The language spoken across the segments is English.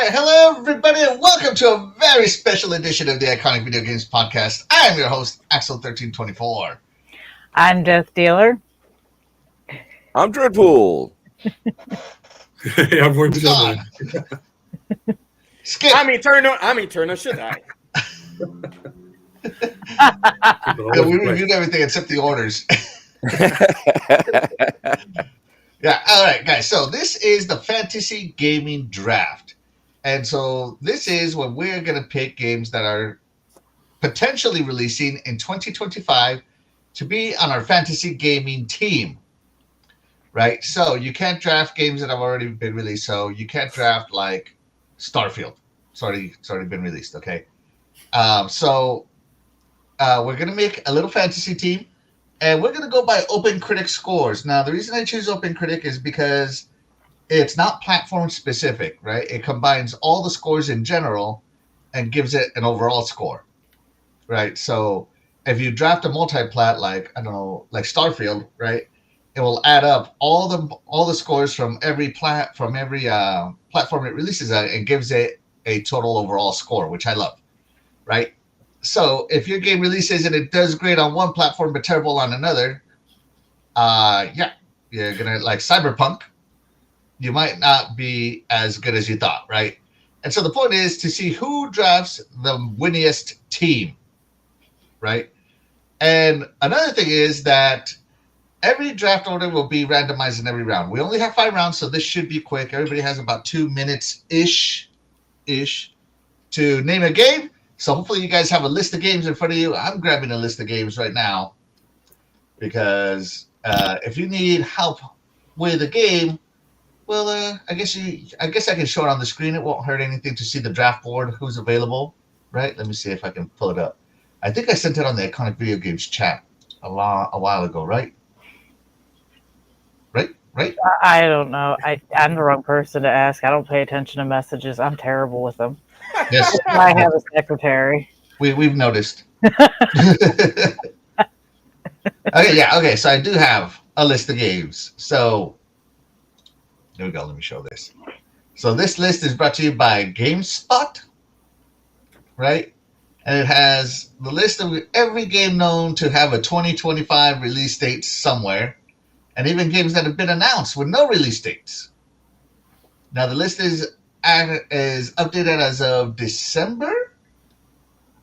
right, hello everybody, and welcome to a very special edition of the Iconic Video Games Podcast. I am your host, Axel1324. I'm Death Dealer. I'm Dreadpool. I'm Warren John. Skip. I'm Eternal Shaddai. We reviewed everything except the orders. Yeah, all right, guys. So this is the Fantasy Gaming Draft. And so this is when we're going to pick games that are potentially releasing in 2025 to be on our fantasy gaming team. Right? So you can't draft games that have already been released. So you can't draft like Starfield. It's already been released, okay? So we're going to make a little fantasy team. And we're going to go by OpenCritic scores. Now, the reason I choose OpenCritic is because it's not platform specific, right? It combines all the scores in general and gives it an overall score, right? So if you draft a multi-plat like, I don't know, like Starfield, right? It will add up all the scores from every platform it releases and gives it a total overall score, which I love, right? So if your game releases and it does great on one platform but terrible on another, you're gonna like Cyberpunk. You might not be as good as you thought, right? And so the point is to see who drafts the winniest team, right? And another thing is that every draft order will be randomized in every round. We only have 5 rounds, so this should be quick. Everybody has about 2 minutes-ish to name a game. So hopefully you guys have a list of games in front of you. I'm grabbing a list of games right now because if you need help with a game, well, I guess I can show it on the screen. It won't hurt anything to see the draft board, who's available, right? Let me see if I can pull it up. I think I sent it on the Iconic Video Games chat a while ago, right? Right? I don't know. I'm the wrong person to ask. I don't pay attention to messages. I'm terrible with them. Yes. I have a secretary. We've noticed. Okay. So I do have a list of games. So there we go. Let me show this. So this list is brought to you by GameSpot, right? And it has the list of every game known to have a 2025 release date somewhere, and even games that have been announced with no release dates. Now the list is updated as of December,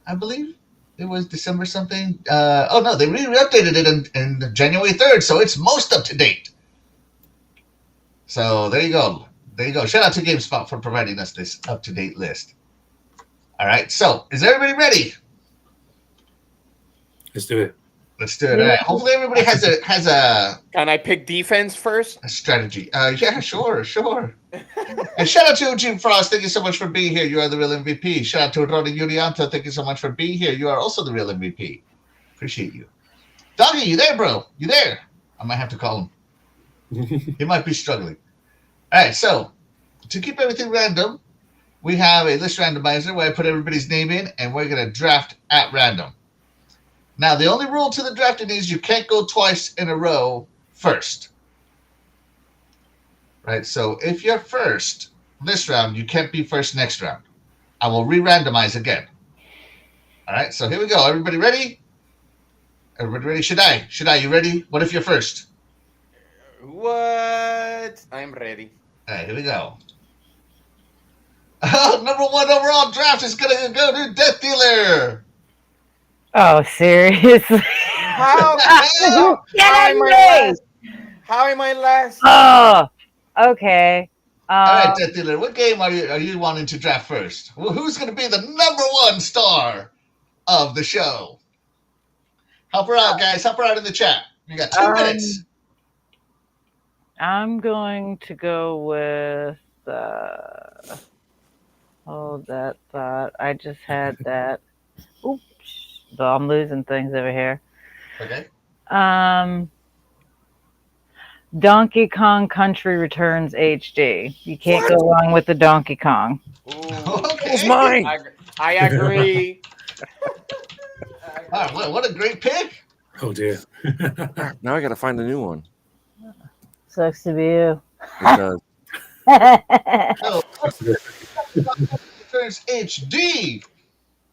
I believe. It was December something. They re-updated it in January 3rd, so it's most up to date. So there you go. Shout out to GameSpot for providing us this up-to-date list. All right, so is everybody ready? Let's do it. Let's do it. All right. Hopefully everybody has a Can I pick defense first? a strategy. Yeah, sure. And shout out to Jim Frost. Thank you so much for being here. You are the real MVP. Shout out to Ronnie Yurianto. Thank you so much for being here. You are also the real MVP. Appreciate you. Doggy, you there, bro? You there? I might have to call him. He might be struggling. All right, so to keep everything random, we have a list randomizer where I put everybody's name in, and we're going to draft at random. Now, the only rule to the drafting is you can't go twice in a row first. Right? So if you're first this round, you can't be first next round. I will re-randomize again. All right, so here we go. Everybody ready? Everybody ready? Shaddai, you ready? What if you're first? What? I'm ready. All right, here we go. Oh, number 1 overall draft is going to go to Death Dealer. Oh, seriously? How am I last? Oh, okay. All right, Death Dealer, what game are you wanting to draft first? Well, who's going to be the number 1 star of the show? Help her out, guys. Help her out in the chat. You got 2 minutes. I'm going to go with. Hold that thought. I just had that. Oops. So I'm losing things over here. Okay. Donkey Kong Country Returns HD. You can't go wrong with the Donkey Kong. Ooh, Okay. It's mine. I agree. All right, what a great pick. Oh dear. Now I got to find a new one. Sucks to be you. It does. So, Returns HD,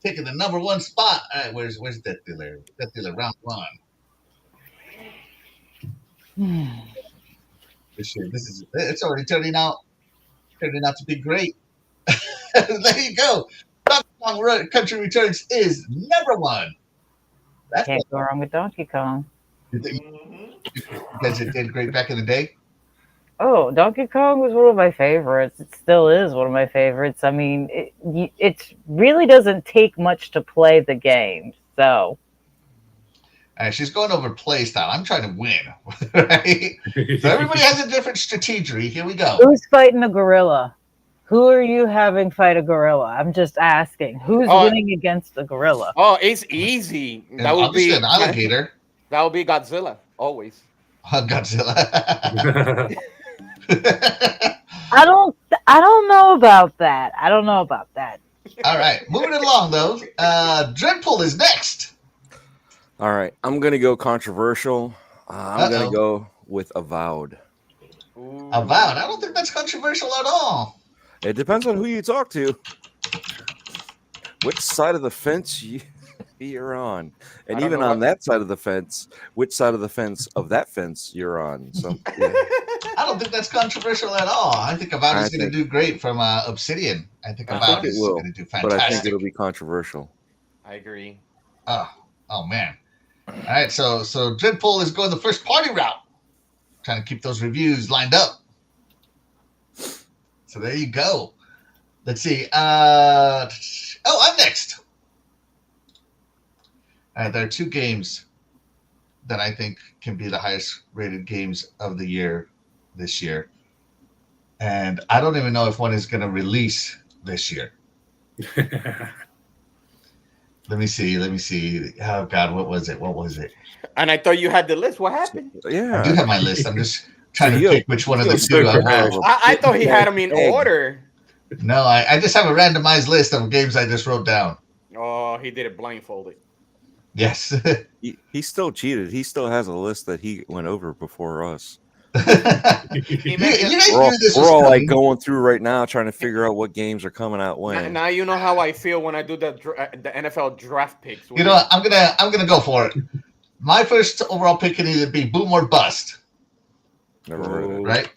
taking the number one spot. All right, where's Death Dealer? Death Dealer round one. It's already turning out to be great. There you go. Donkey Kong Country Returns is number one. That's Can't go wrong with Donkey Kong. you think Mhm. you guys did great back in the day. Oh, Donkey Kong was one of my favorites. It still is one of my favorites. I mean, it really doesn't take much to play the game. So, She's going over play style. I'm trying to win, right? So everybody has a different strategy. Here we go. who's fighting a gorilla? Who are you having fight a gorilla? I'm just asking. Who's winning against a gorilla? Oh, it's easy. And That would be obviously an alligator. That would be Godzilla. Always. Godzilla. I don't know about that. I don't know about that. All right, moving along though. Dreadpool is next. All right, I'm gonna go controversial. I'm Uh-oh. gonna go with Avowed. Ooh. Avowed. I don't think that's controversial at all. It depends on who you talk to, which side of the fence you're on, I and don't even know on what- that side of the fence, which side of the fence of that fence you're on. So yeah. I don't think that's controversial at all. I think Avowed I is going to do great from Obsidian. I think I Avowed think it is will, going to do but I think fantastic. it'll be controversial. I agree. Oh man. All right, so Dreadpool is going the first party route, trying to keep those reviews lined up. So there you go. Let's see. I'm next. There are two games that I think can be the highest rated games of the year this year. And I don't even know if one is going to release this year. Let me see. Oh God, what was it? And I thought you had the list. What happened? I do Yeah, have my list. I'm just trying to you- pick which one of the you two I have. I thought he had them in Egg. order. No, I just have a randomized list of games I just wrote down. Oh, he did it blindfolded. Yes. he still cheated. He still has a list that he went over before us. you guys knew this We're was all like coming. going through right now, trying to figure out what games are coming out Now, when. now you know how I feel when I do the NFL draft picks. You know what? I'm gonna go for it. My first overall pick can either be boom or bust, Never heard of it. right?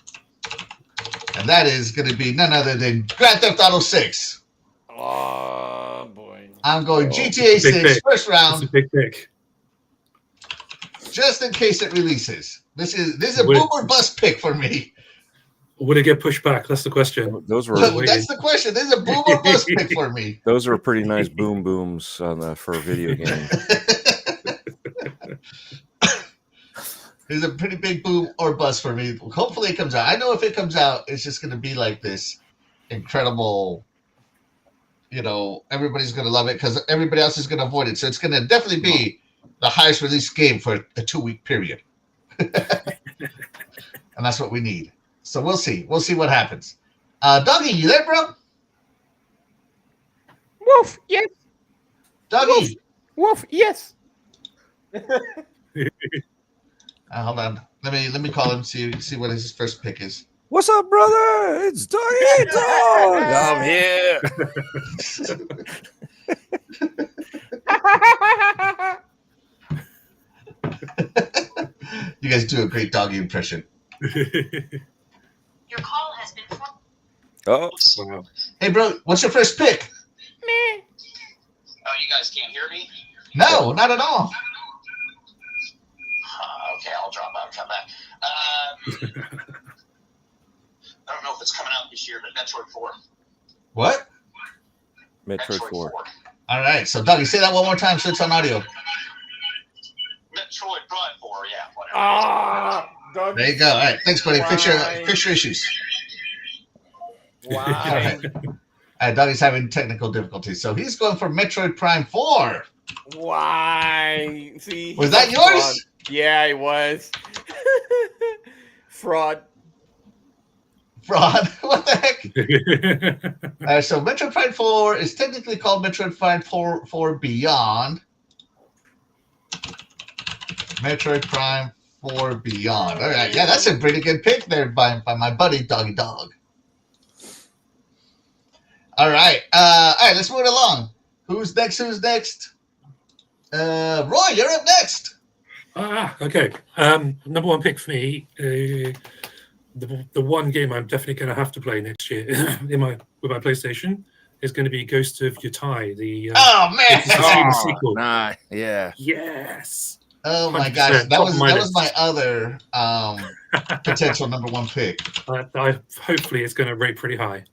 And that is gonna be none other than Grand Theft Auto 6. Oh boy. I'm going Oh. GTA 6 pick. first That's a round, big pick. just in case it releases. This is a Would- boom or bust pick for me. Would it get pushed back? That's the question. Those were That's the question. This is a boom or bust pick for me. those were pretty nice boom booms on for a video game. It's a pretty big boom or bust for me. Hopefully it comes out. I know if it comes out, it's just going to be like this incredible, everybody's going to love it because everybody else is going to avoid it. So it's going to definitely be the highest release game for a 2-week period. And that's what we need. So we'll see. We'll see what happens. Doggy, you there, bro? Woof. Yes. Doggy. Woof. Yes. Hold on. Let me call him, see what his first pick is. What's up, brother? It's Doggy Dog. I'm here. You guys do a great doggy impression. Your call has been Oh, Wow. Hey, bro, what's your first pick? Meh. Oh, you guys can't hear me? No, not at all. Okay, I'll drop out and come back. I don't know if it's coming out this year, but Metroid 4. What? Metroid 4. All right. So, Doggy, say that one more time so it's on audio. Metroid Prime 4, yeah, whatever. Ah. Doug. There you go. All right. Thanks, buddy. Fix your issues. Why? Doggy's having technical difficulties. So he's going for Metroid Prime 4. Why? See. Was that he's a yours? fraud. Yeah, it was. Fraud. Fraud. What the heck? So Metroid Prime 4 is technically called Metroid Prime 4 Beyond. Metroid Prime 4 Beyond. All right. Yeah, that's a pretty good pick there by my buddy Doggy Dog. All right. All right, let's move it along. Who's next? Roy, you're up next. Okay. Number one pick for me. The one game I'm definitely going to have to play next year with my PlayStation is going to be Ghost of Yotai. Oh man! the sequel. Nah, yeah. Yes. Oh my 100% gosh, that top was of my that was list. my other potential number one pick. Hopefully, it's going to rate pretty high.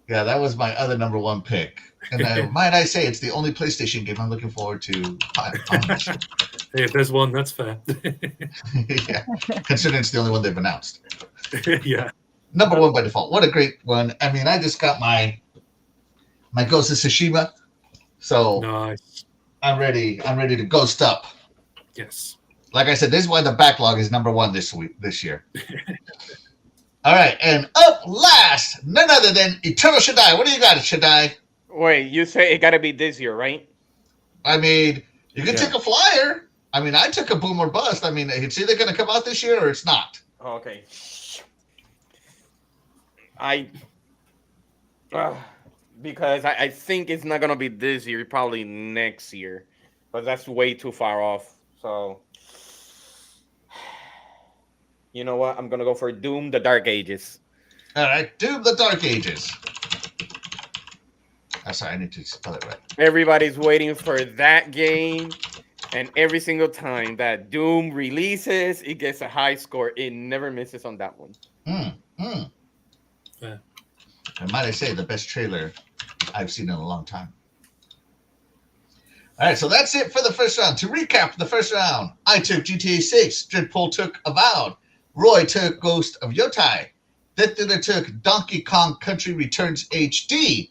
Yeah, that was my other number one pick. And might I say, it's the only PlayStation game I'm looking forward to. Hey, if there's one, that's fair. Yeah, considering it's the only one they've announced. Yeah. Number one by default. What a great one. I mean, I just got my Ghost of Tsushima, so Nice. I'm ready to ghost up. Yes. Like I said, this is why the backlog is number one this year. All right, and up last, none other than Eternal Shaddai. What do you got, Shaddai? Wait, you say it got to be this year, right? I mean, you can Yeah. take a flyer. I mean, I took a boom or bust. I mean, it's either going to come out this year or it's not. Okay. Because I think it's not gonna be this year, probably next year, but that's way too far off. So, you know what? I'm gonna go for Doom: The Dark Ages. All right, Doom: The Dark Ages. I'm sorry, I need to spell it right. Everybody's waiting for that game, and every single time that Doom releases, it gets a high score. It never misses on that one. Yeah. And might I say, the best trailer I've seen in a long time. All right, so that's it for the first round. To recap the first round, I took GTA 6, Dreadpool took Avowed, Roy took Ghost of Yotai, Death Dealer took Donkey Kong Country Returns HD,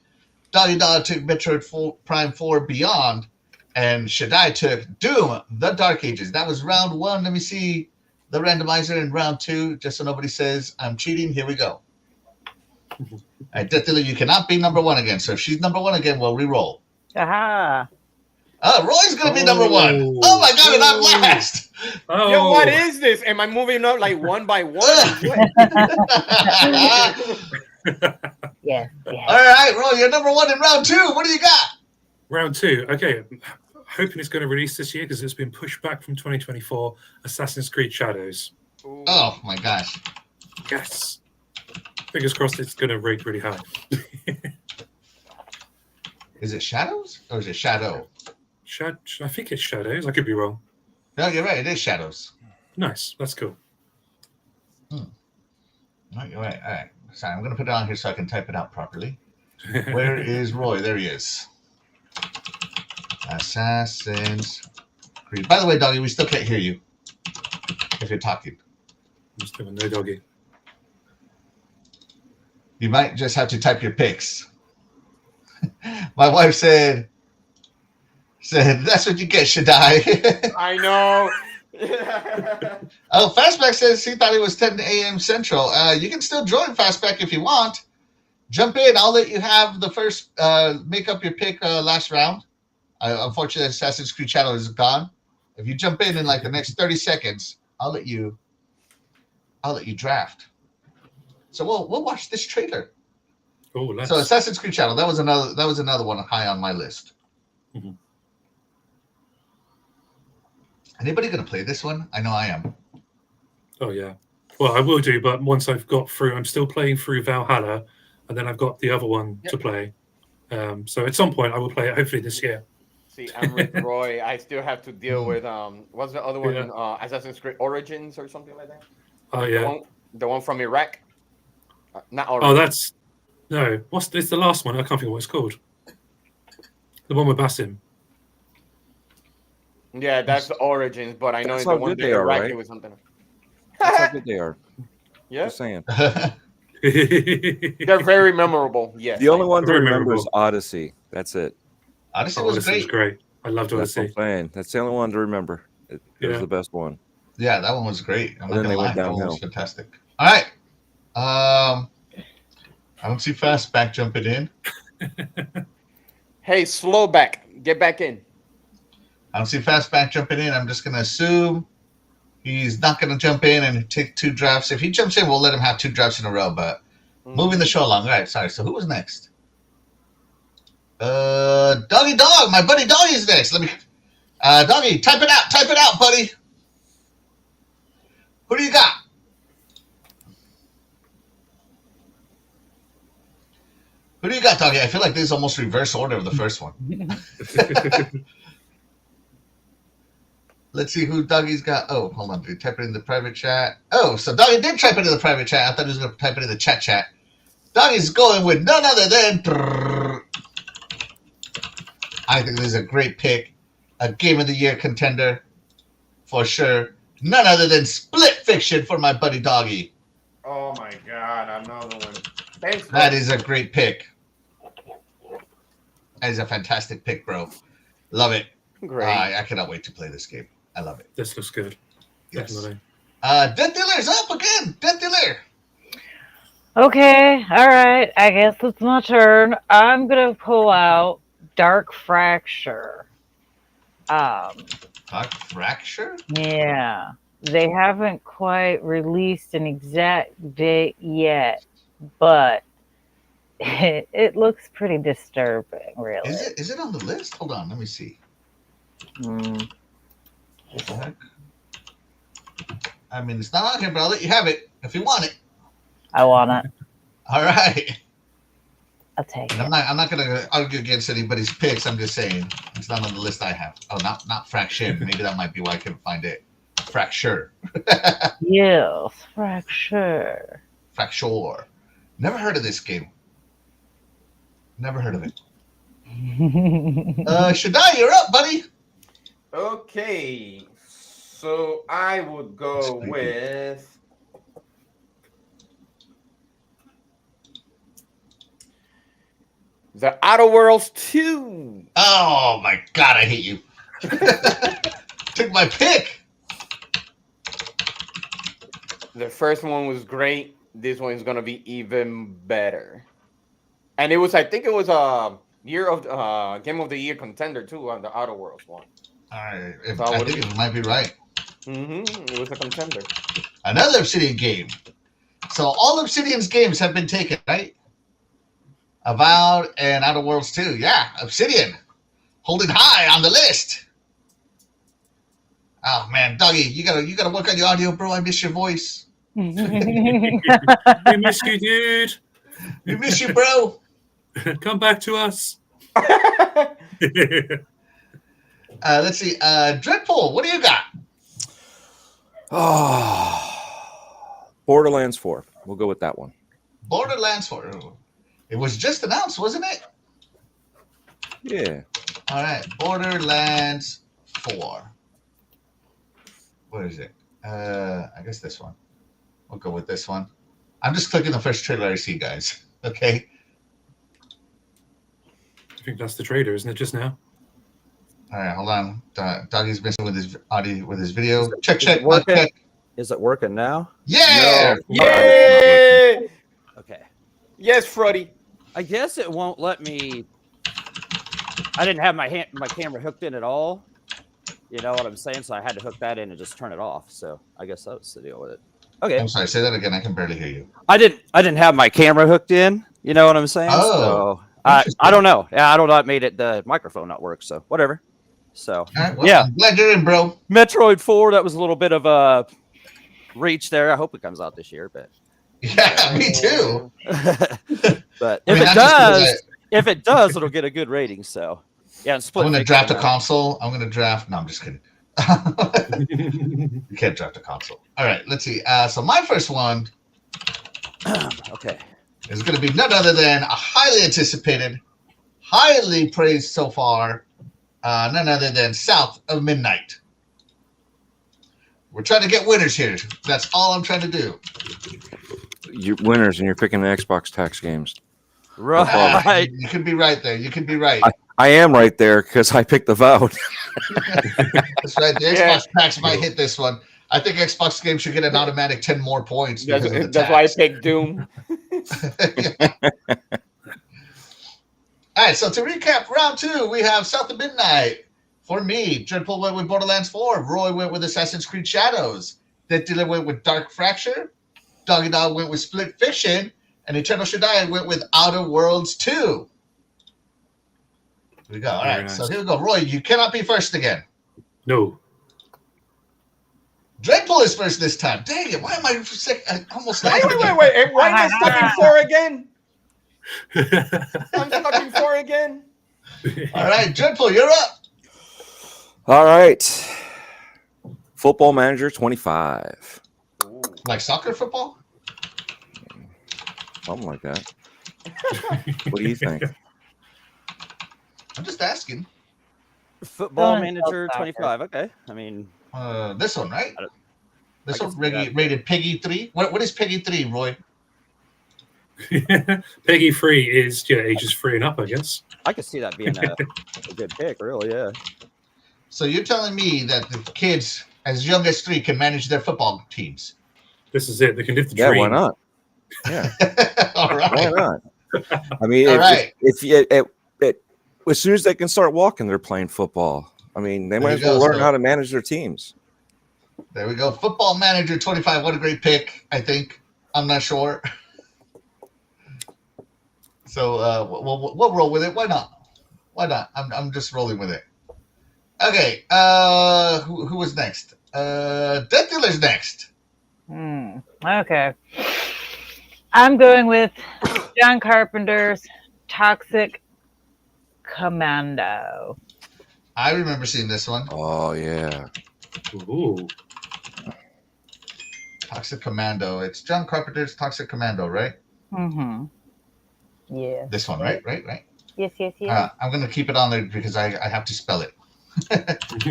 Dolly Dollar took Metroid Prime 4 Beyond, and Shaddai took Doom: The Dark Ages. That was round one. Let me see the randomizer in round two, just so nobody says I'm cheating. Here we go. All right, Death Dealer, you cannot be number one again. So if she's number one again, we'll re-roll. Aha. Roy's going to be number one. Oh, my God, and I'm last. Oh. Yo, what is this? Am I moving up like one by one? Yes. All right, Roy, you're number one in round two. What do you got? Round two. Okay. Hoping it's going to release this year because it's been pushed back from 2024. Assassin's Creed Shadows. Oh, my gosh. Yes. Fingers crossed it's going to rate really high. Is it Shadows or is it Shadow? I think it's Shadows. I could be wrong. No, you're right. It is Shadows. Nice. That's cool. No, you're right. All right. Sorry, I'm going to put it on here so I can type it out properly. Where is Roy? There he is. Assassin's Creed. By the way, Doggy, we still can't hear you if you're talking. I'm still no doggy. You might just have to type your picks. My wife said, that's what you get, Shaddai. I know. Oh, Fastback says he thought it was 10 a.m. Central. You can still join Fastback if you want. Jump in. I'll let you have the first, make up your pick last round. Unfortunately, Assassin's Creed Shadow is gone. If you jump in like the next 30 seconds, I'll let you draft. So we'll watch this trailer. Oh, let's. So Assassin's Creed Shadow, that was another one high on my list. Mm-hmm. Anybody gonna play this one? I know I am. Oh yeah. Well, I will do, but once I've got through, I'm still playing through Valhalla, and then I've got the other one to play. So at some point, I will play it. Hopefully this year. See, I'm with Roy. I still have to deal with what's the other one? Yeah. Assassin's Creed Origins or something like that. Oh yeah. The one from Iraq. Not Oh, Origins. that's no. It's the last one? I can't think what it's called. The one with Basim. Yeah, that's the Origins, but I know That's the how one good that they are, Iraq right? it was something. That's how good they are. Yeah, Just saying. they're very memorable. Yes, The only one to Very remember is memorable. Odyssey. That's it. Odyssey Oh, was this is great. great. I loved That's what I'm Odyssey. saying. That's the only one to remember. It was Yeah. the best one. Yeah, that one was great. I'm not Then gonna they lie, went that one was downhill. fantastic. All right. I don't see Fastback jumping in. Hey, slow back. Get back in. I don't see Fastback jumping in. I'm just gonna assume he's not gonna jump in and take two drafts. If he jumps in, we'll let him have two drafts in a row. But Moving the show along. All right, sorry. So who was next? Doggy Dog. My buddy Doggy is next. Let me. Doggy, type it out. Type it out, buddy. Who do you got? Who do you got, Doggy? I feel like this is almost reverse order of the first one. Let's see who Doggy's got. Oh, hold on. Did he type it in the private chat? Oh, so Doggy did type it in the private chat. I thought he was going to type it in the chat. Doggy's going with none other than... I think this is a great pick. A Game of the Year contender. For sure. None other than Split Fiction for my buddy Doggy. Oh my God, another one. Thanks. That is a great pick. That is a fantastic pick, bro. Love it. Great. I cannot wait to play this game. I love it. This looks good. Yes. Definitely. Death Dealer's up again. Death Dealer. Okay, all right. I guess it's my turn. I'm gonna pull out Dark Fracture. Dark Fracture? Yeah, they haven't quite released an exact date yet, but it looks pretty disturbing, really. Is it on the list? Hold on, let me see. Mm. What the heck? I mean, it's not on here, but I'll let you have it if you want it. I want it. All right. I'll take And it. I'm not gonna argue against anybody's picks. I'm just saying it's not on the list I have. Oh, not Fracture. Maybe that might be why I couldn't find it. Fracture. Yes, Fracture. Fracture. Never heard of this game. Never heard of it. Shaddai, you're up, buddy. Okay, so I would go with The Outer Worlds 2. Oh my God, I hate you. Took my pick. The first one was great. This one is gonna be even better. And it was, I think it was a year of Game of the Year contender too on the Outer Worlds one. All right, So I think it might be right. It was a contender. Another Obsidian game. So all Obsidian's games have been taken, right? Avowed and Outer Worlds 2. Yeah, Obsidian. Holding high on the list. Oh man, Doggy, you gotta work on your audio, bro. I miss your voice. We miss you, dude. We miss you, bro. Come back to us. Let's see. Dreadpool, what do you got? Borderlands 4. We'll go with that one. Borderlands 4. It was just announced, wasn't it? Yeah. All right, Borderlands 4. What is it? I guess this one. We'll go with this one. I'm just clicking the first trailer I see, guys. Okay. I think that's the trailer, isn't it? Just now. All right, hold on. Doggy's messing with his audio, with his video. Check. Is it working? Check. Is it working now? Yeah. Yay! Okay. Yes, Freddy. I guess it won't let me. I didn't have my camera hooked in at all. You know what I'm saying? So I had to hook that in and just turn it off. So I guess that's the deal with it. Okay. I'm sorry. Say that again. I can barely hear you. I didn't have my camera hooked in. You know what I'm saying? Oh, So I don't know. Yeah, I don't know. It made it the microphone not work. So whatever. So All right, well, yeah. I'm glad you're in, bro. Metroid 4. That was a little bit of a reach there. I hope it comes out this year, but Yeah, me too. but I mean, if it does, it'll get a good rating. So yeah, and Split. I'm going to Fiction, draft a console. I'm going to draft. No, I'm just kidding. You can't draft a console. All right, let's see. So my first one Okay. is going to be none other than a highly anticipated, highly praised so far, none other than South of Midnight. We're trying to get winners here. That's all I'm trying to do. You winners, and you're picking the Xbox tax games. Right. You can be right there. You can be right. I am right there because I picked the vote. That's right. The Xbox tax might hit this one. I think Xbox games should get an automatic 10 more points. Because of the That's why I tax. picked Doom. All right, so to recap, round 2, we have South of Midnight. For me, Dreadpool went with Borderlands 4. Roy went with Assassin's Creed Shadows. Death Dealer went with Dark Fracture. Doggy Dog went with Split Fiction. And Eternal Shaddai went with Outer Worlds 2. Here we go. All Very right, nice. so here we go. Roy, you cannot be first again. No. Dreadpool is first this time. Dang it! Why am I sick? I almost Wait, lost wait, again. wait, wait. Why am I stuck in 4 again? I'm stuck in 4 again. All right, Dreadpool, you're up. All right. Football Manager 25. Like soccer football? Something like that. What do you think? I'm just asking. Football Don't Manager insult 25. Okay. I mean, This one, right? I don't- This I one can see that. rated Peggy 3. What is Peggy 3, Roy? Peggy 3 is ages 3 and up, I guess. I could see that being a good pick, really. Yeah. So you're telling me that the kids as young as 3 can manage their football teams? This is it. They can live the Yeah, dream. why not? Yeah, All why right. not? I mean, All if, right. if you, as soon as they can start walking, they're playing football. I mean, they There might you as well go, learn so- how to manage their teams. There we go. Football Manager 25. What a great pick, I think. I'm not sure. So we'll roll with it. Why not? Why not? I'm just rolling with it. Okay. Who was next? Death Dealer's next. Okay. I'm going with John Carpenter's Toxic Commando. I remember seeing this one. Oh yeah, Ooh. Toxic Commando. It's John Carpenter's Toxic Commando, right? Mm-hmm. Yeah. This one, right? Yes, yes, yes. I'm gonna keep it on there because I have to spell it.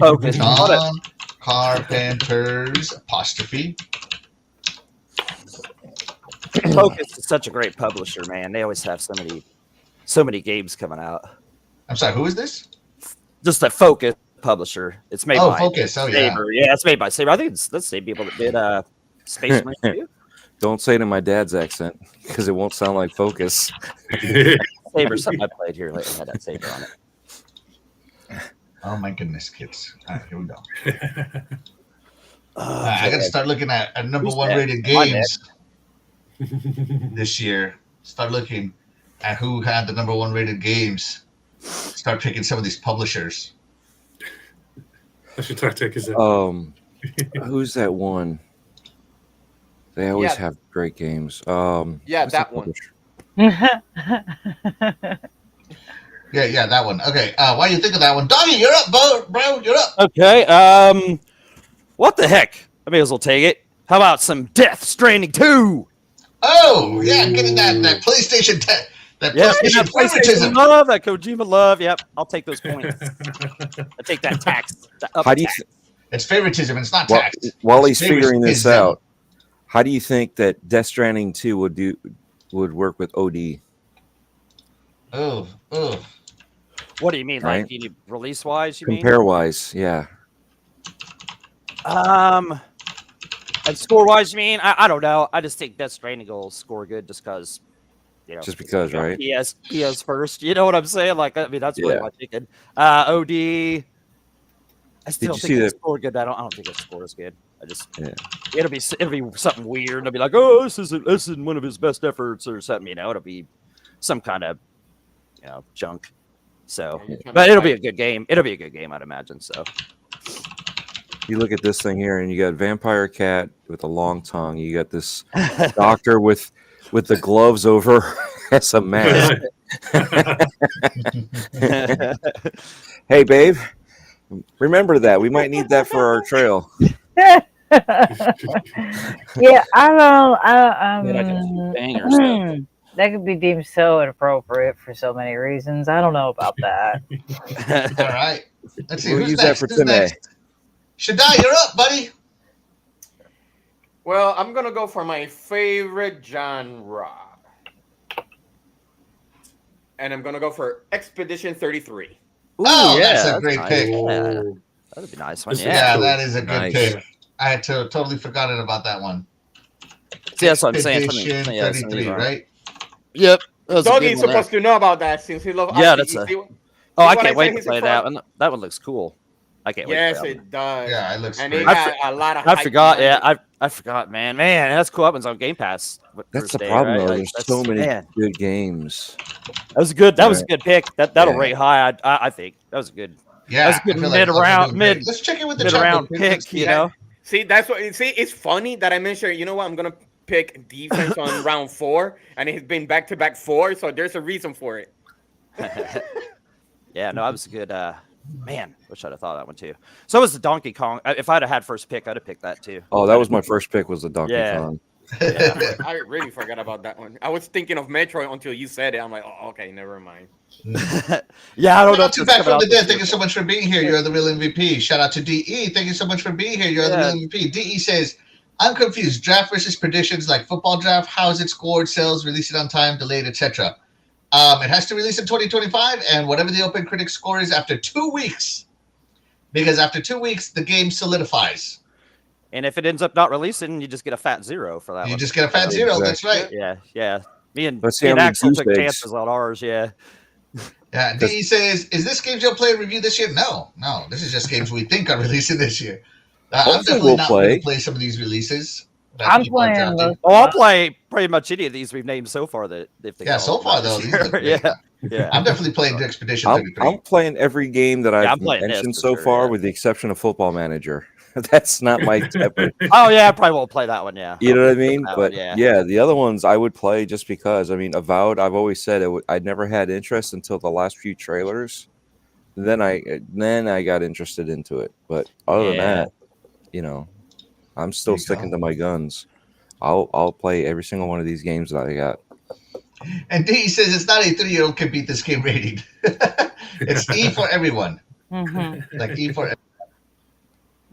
Focus. Hold it. John Carpenter's apostrophe. Focus is such a great publisher, man. They always have so many games coming out. I'm sorry. Who is this? Just a Focus publisher. It's made Oh, by Focus. Oh yeah. Saber. Yeah, it's made by Saber. I think it's the same people that did Space Marine 2. don't say it in my dad's accent because it won't sound like Focus. Saber, something I played here lately had that Saber on it. Oh my goodness, kids. All right, here we go. Oh, I got to start looking at number Who's one that? rated My games this year. Start looking at who had the number one rated games. Start picking some of these publishers. That's your tactic, is it? Who's that one? They always Yeah. have great games. Yeah, what's that the one. publisher? Yeah, that one. Okay, why do you think of that one? Doggy, you're up, bro. You're up. Okay. What the heck? I may as well take it. How about some Death Stranding 2? Oh, yeah, getting that PlayStation 10. That Yeah, PlayStation that PlayStation favoritism. love, that Kojima love. Yep, I'll take those points. I take that tax. How do you It's favoritism. It's not while, tax. while It's he's figuring this favoritism. out? How do you think that Death Stranding 2 would work with OD? Oh. What do you mean, Right. like release wise? You mean? Compare wise, yeah. And score wise, you mean? I don't know. I just think Death Stranding will score good just because, Just because, right? He has first. You know what I'm saying? Like, I mean, that's really Yeah. my thinking. OD. I still you think see it'll that- score good. I don't think it'll score as good. Yeah. It'll be something weird. It'll be like, oh, this isn't one of his best efforts or something. You know, it'll be some kind of junk. So, but it'll be a good game. It'll be a good game, I'd imagine. So, You look at this thing here, and you got Vampire Cat with a long tongue. You got this doctor with the gloves over as a mask. Hey, babe, remember that. We might need that for our trail. Yeah, I don't. Man, I can bang or something. That could be deemed so inappropriate for so many reasons. I don't know about that. All right. Let's see. We'll Who's use next? that for Who's next? today. Shaddai, you're up, buddy. Well, I'm gonna go for my favorite genre, and I'm gonna go for Expedition 33. Oh, that's a that's great nice. pick. Yeah, that'd be a nice one. This is Yeah, Yeah. that is a good Nice. pick. I had totally forgotten about that one. See, that's what I'm saying. Expedition 33, right? Yep. That was a Doggy's good one there. supposed to know about that since he loves. Yeah, that's a- Oh, I what I can't wait say to he's a play pro? that one. That one looks cool. I can't wait. Yes, to play it does. Yeah, it looks And great. it got a lot of. I hype forgot. behind Yeah, it. I forgot, man. That's cool. That one's on Game Pass. That's the Thursday, problem, right? though. Like, There's that's- so many man, good games. that was good. That was a good pick. That'll Yeah. rate high. I think that was a good. Yeah, That's a good I feel like mid-round- those are doing great. mid- Let's check in with the Mid chat. round real quick. pick, you know. See, that's what. See, it's funny that I mentioned. You know what? I'm gonna pick defense on round 4, and it's been back-to-back 4. So there's a reason for it. Yeah, no, that was a good. Man, wish I'd have thought of that one too. So was the Donkey Kong. If I'd have had first pick, I'd have picked that too. Oh, that was my first pick. Was the Donkey Yeah. Kong? Yeah. I really forgot about that one. I was thinking of Metroid until you said it. I'm like, oh, okay, never mind. Yeah, I don't know. Shout out to Back from the Dead. Thank you so much for being here. You're the real MVP. Shout out to DE. Thank you so much for being here. You're the Yeah. real MVP. DE says, I'm confused. Draft versus predictions like football draft. How is it scored, sales, release it on time, delayed, etc.? It has to release in 2025, and whatever the Open Critic score is after 2 weeks. Because after 2 weeks, the game solidifies. And if it ends up not releasing, you just get a fat 0 for that You one. just get a fat zero. That's right. Yeah. Me and, Let's see me and how many Axel took goose eggs. chances on ours. Yeah. Yeah, DE says, is this games you'll play and review this year? No. This is just games we think are releasing this year. I'm Hopefully definitely we'll not going play. to play some of these releases. that I'm people are playing drafting. Oh, I'll play pretty much any of these we've named so far. That if they Yeah, go so far, though, these look great. yeah. I'm definitely playing Expedition I'm 33. playing every game that I'm I've playing this mentioned for so sure, far, yeah. with the exception of Football Manager. That's not my type of, Oh yeah, I probably won't play that one. Yeah. you know what I mean? That But one, yeah, the other ones I would play just because. I mean, Avowed, I've always said I'd never had interest until the last few trailers. Then I got interested into it. But other than Yeah. that, I'm still There you sticking go. to my guns. I'll play every single one of these games that I got. And D says it's not a 3-year-old can beat this game rating. It's E for everyone. Hmm. Like E for.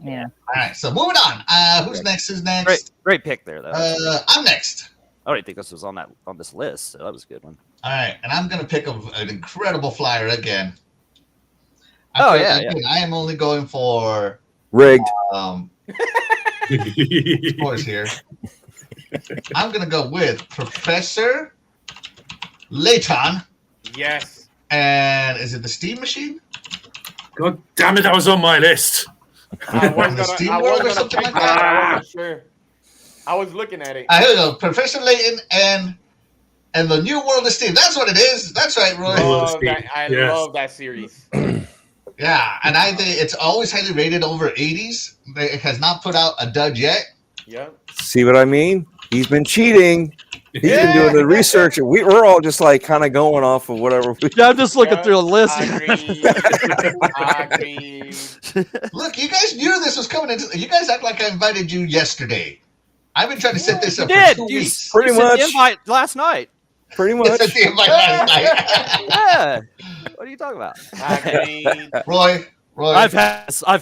Yeah. All right, so moving on. Who's next? Who's next? Great pick there though. I'm next. I don't even think this was on this list, so that was a good one. All right, and I'm gonna pick an incredible flyer again. Oh, feel yeah, like I am only going for Rigged. scores here. I'm gonna go with Professor Layton, Yes. and is it the Steam Machine? God damn it, that was on my list. I was On the gonna, Steam I World or was gonna something pick like that. that? I wasn't sure. I was looking at it. Here we go, Professor Layton and the New World of Steam. That's what it is. That's right, Roy. Oh. I Yes. love that series. Yeah, and I think it's always highly rated over 80s. It has not put out a dud yet. Yeah. See what I mean? He's been cheating. He's Yeah. been doing the research. And we're all just like kind of going off of whatever. Yeah, I'm just looking Yeah, through a list. Agreed. Look, you guys knew this was coming. You guys act like I invited you yesterday. I've been trying to set this You up did. for 2 You weeks. Pretty You sent the much. invite last night. Pretty I much. sent the invite last night. Yeah. What are you talking about? Agreed. Roy, I've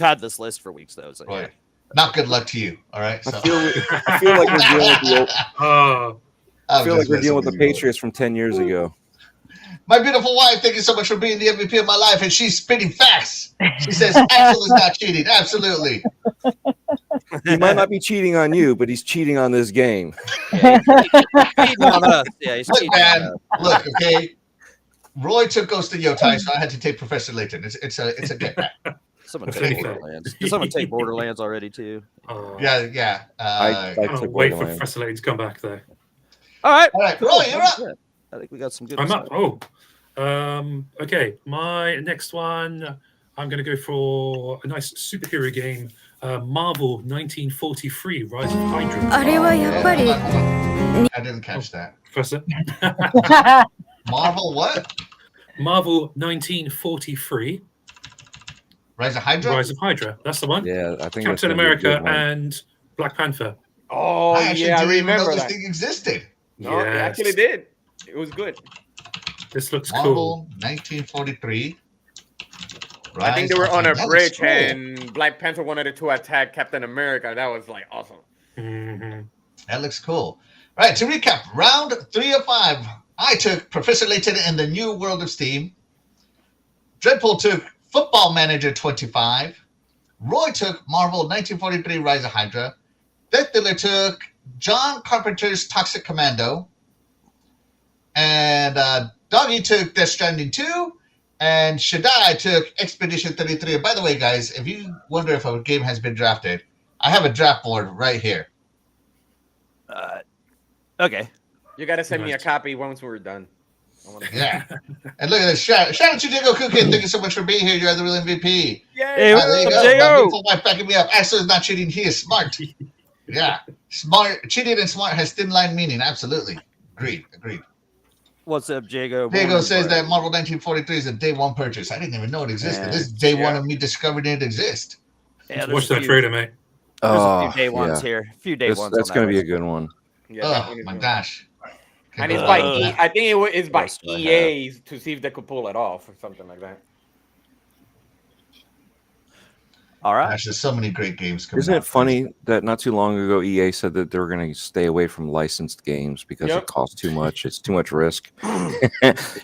had this list for weeks though. So Roy, yeah. not good luck to you. All right. I So feel like we're dealing with the Oh, I feel like we're dealing with the Patriots from 10 years ago. My beautiful wife, thank you so much for being the MVP of my life, and she's spitting facts. She says Axel is not cheating. Absolutely. He might not be cheating on you, but he's cheating on this game. Cheating on us. Yeah, he's Look, cheating on man. us. Look, okay. Roy took Ghost of Yotai, so I had to take Professor Layton. It's a get back. Someone That's take pretty fair. Borderlands. Did someone take Borderlands already too? oh. Yeah. I Can't took wait for Borderlands. Professor Layton to come back though. All right. All right, Roy, you're up. Yeah. I think we got some good. I'm stuff. up. Okay. My next one, I'm going to go for a nice superhero game, Marvel 1943: Rise of Hydra. あれはやっぱり I didn't catch that. Professor, Marvel what? Marvel 1943: Rise of Hydra? Rise of Hydra. That's the one. Yeah, I think that's Captain gonna be a America good one. and Black Panther. Oh, I actually yeah, I didn't even know remember this that. thing existed. No, it Yes. actually did. It was good. This looks cool. Marvel 1943. I think they Rise were of on a Hydra. That looks bridge cool. and Black Panther wanted to attack Captain America. That was like awesome. Mhm. That looks cool. All right, to recap, round 3 of 5. I took Professor Layton and the New World of Steam. Dreadpool took Football Manager 25. Roy took Marvel 1943 Rise of Hydra. Death Dealer took John Carpenter's Toxic Commando. And Doggy took Death Stranding 2. And Shaddai took Expedition 33. And by the way, guys, if you wonder if a game has been drafted, I have a draft board right here. Okay. You gotta send me a Nice. copy once we're done. I wanna- Yeah. And look at this. Shout out to Diego Kukin. Thank you so much for being here. You're the real MVP. Hey, There what's you up, go. My Diego? beautiful wife backing me up. Axel is not cheating. He is smart. Yeah. Smart. Cheating and smart has thin line meaning. Absolutely. Agreed. What's up, Jago? Diego says that Marvel 1943 is a day one purchase. I didn't even know it existed. Yeah. This is day one Yeah. of me discovering it exists. Yeah, Watch that trailer, mate. There's a Oh, few day ones yeah. here. A few day That's, ones. that's on going that to be a list. good one. Yeah, that Oh one is my good. gosh. And it's Can't by go wrong with I think it's by What else do I have? EA to see if they could pull it off or something like that. All right. Gosh, there's so many great games coming Isn't out. it funny that not too long ago EA said that they were going to stay away from licensed games because Yep. it costs too much. It's too much risk.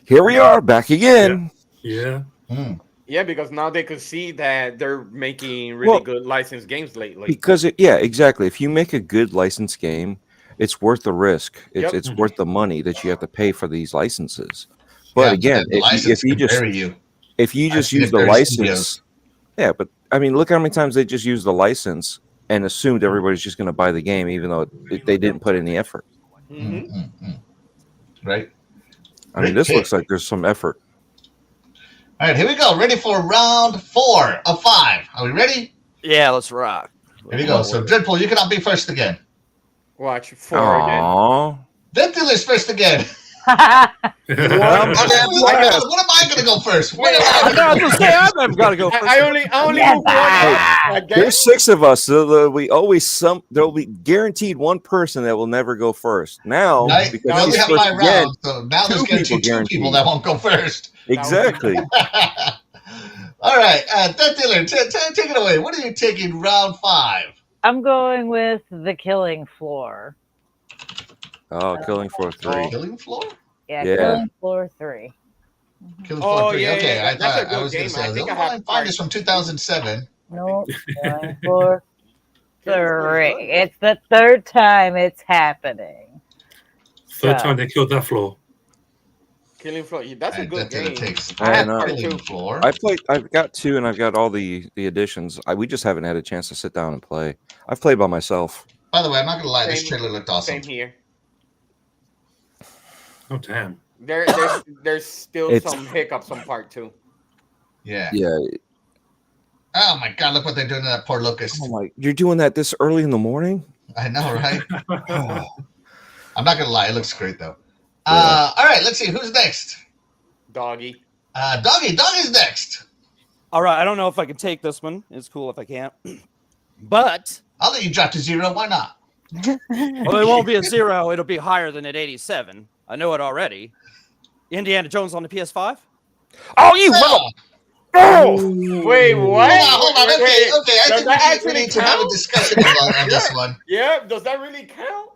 Here we are back again. Yeah. Hmm. Yeah, because now they could see that they're making really Well, good licensed games lately. Because yeah, exactly. If you make a good licensed game, it's worth the risk. It's Yep. it's worth the money that you have to pay for these licenses. But Yeah, again, the license if you can just bury you. if you just seen use it the bury license, studios. yeah. But I mean, look how many times they just used the license and assumed everybody's just going to buy the game, even though they didn't put in the effort. Mhm. Right. I mean, this looks like there's some effort. All right, here we go. Ready for round 4 of 5. Are we ready? Yeah, let's rock. Here we go. So, Dreadpool, you cannot be first again. Watch 4 again. Aww. Death Dealer's first again. Well, Okay, what am I going to go first? What am I I gonna was gonna say I've got to go. I only Yeah, moved one. I guess. There's 6 of us. So we always there'll be guaranteed one person that will never go first. Now, Right? because Now we she's have first 5 again, rounds, so now there's 2 people guaranteed 2 people guaranteed. that won't go first. exactly. All right, Death Dealer, take it away. What are you taking round 5? I'm going with the Killing Floor. Oh, Killing Floor 3. Killing Floor? Yeah, Yeah. Killing Floor 3. Killing Oh, Floor 3. yeah, Okay, yeah, I that's a thought I good was going to game. I say, think the I have one find is from 2007. No, Killing Floor 3. It's the third time it's happening. Third time they killed that floor. Killing Floor. That's a And good Death Dealer game. takes I had know. part Killing 2. Floor. I've got 2 and I've got all the additions. We just haven't had a chance to sit down and play. I've played by myself. By the way, I'm not going to lie, this Same- trailer looked awesome. Same here. Oh, damn. There's still It's- some hiccups on part 2. Yeah. Yeah. Oh my God, look what they're doing to that poor locust. Oh my! You're doing that this early in the morning? I know, right? Oh. I'm not going to lie, it looks great though. Yeah. All right, let's see, who's next? Doggy. Doggy's next. All right. I don't know if I can take this one. It's cool if I can't. But I'll let you drop to 0. Why not? well, it won't be a 0. It'll be higher than at 87. I know it already. Indiana Jones on the PS5. Oh, you Oh, Wait, what? hold on. Okay. Wait, I does think that we actually need to have a count? discussion on this one. Yeah, does that really count?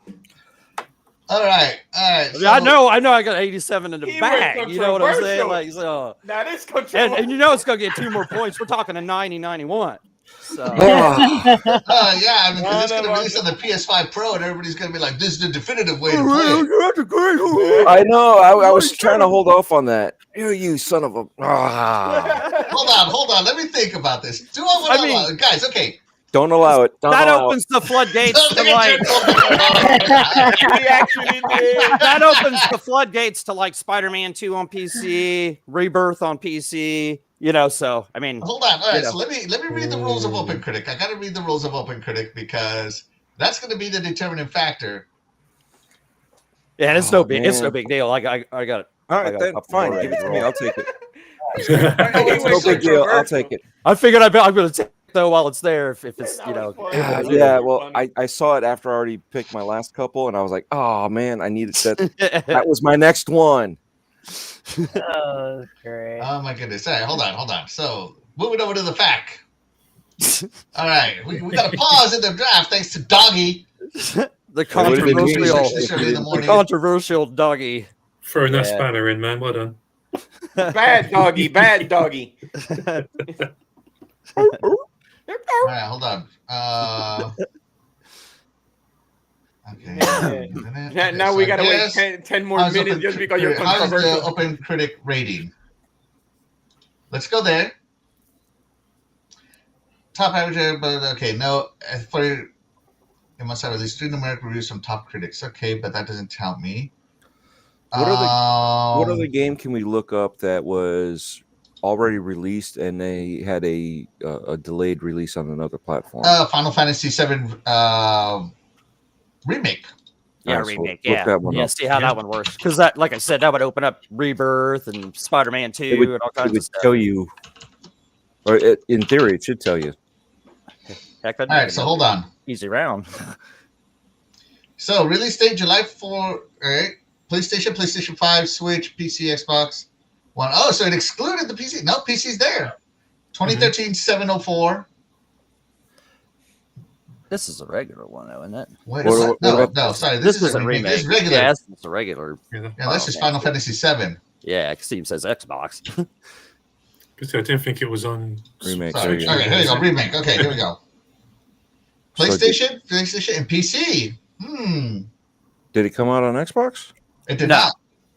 All right. I know. I got 87 in the He went bag. You know what I'm saying? controversial. Like so. That is control. And you know it's gonna get 2 more points. We're talking a 90-91. So Oh, Yeah, I mean, 'cause No, it's going to no, release on the PS5 Pro, and everybody's going to be like, "This is the definitive way to play." I know. I was trying to hold off on that. You son of a. Ah. Hold on. Let me think about this. Do I want to I mean- allow guys? Okay. Don't allow it. Don't that allow opens the floodgates Don't to look at like your- We actually did. that opens the floodgates to like Spider-Man 2 on PC, Rebirth on PC. You know, so I mean, Hold on. All right. You know. So let me read the rules of Open Critic. I got to read the rules of Open Critic because that's going to be the determining factor. yeah, it's Oh, no big, it's no man. big deal. I got it. All I right, got then a couple fine. more Give it to ready me. to I'll take it. It's No big deal. I'll take it. I figured I'm going to take it though while it's there. If it's That you know, was fun. Yeah. Well, I saw it after I already picked my last couple, and I was like, oh man, I needed that. That was my next one. Oh, that's great. Oh my goodness. All right. Hold on. So moving over to the fact. All right. We got a pause in the draft thanks to Doggy. the It would've been me. controversial, This early in the the morning. controversial doggy. Throwing that Yeah. spanner in, man. Well done. Bad doggy. Bad doggy. All right, hold on. Okay. Now we gotta wait 10 more How's minutes Open just because you're Critic- how's the controversial. Open Critic rating? Let's go there. Top average, but okay, no. For It must have at least 3 numeric reviews from top critics. Okay, but that doesn't tell me. What other game can we look up that was already released and they had a delayed release on another platform? Final Fantasy VII remake. Yeah, Alright, so remake. look Yeah, that one yeah. up. See how that one works because that, like I said, that would open up Rebirth and Spider-Man 2 and all It kinds would of stuff. tell you, or in theory, it should tell you. Heck, All right, so hold on. Easy round. So release date July 4. All right, PlayStation, PlayStation 5, Switch, PC, Xbox One. Oh, so it excluded the PC. No, PC's there. 2013 704. This is a regular one, though, isn't it? Wait, What no, about no, sorry. This is a remake. This is regular. Yeah, this is a regular. Yeah, this is Final Fantasy 7. Yeah, Steve says Xbox. Because I didn't think it was on. Remake. Sorry. There you Okay, here we go. Remake. Okay, here we go. PlayStation, PlayStation, and PC. Did it come out on Xbox? It did No. not.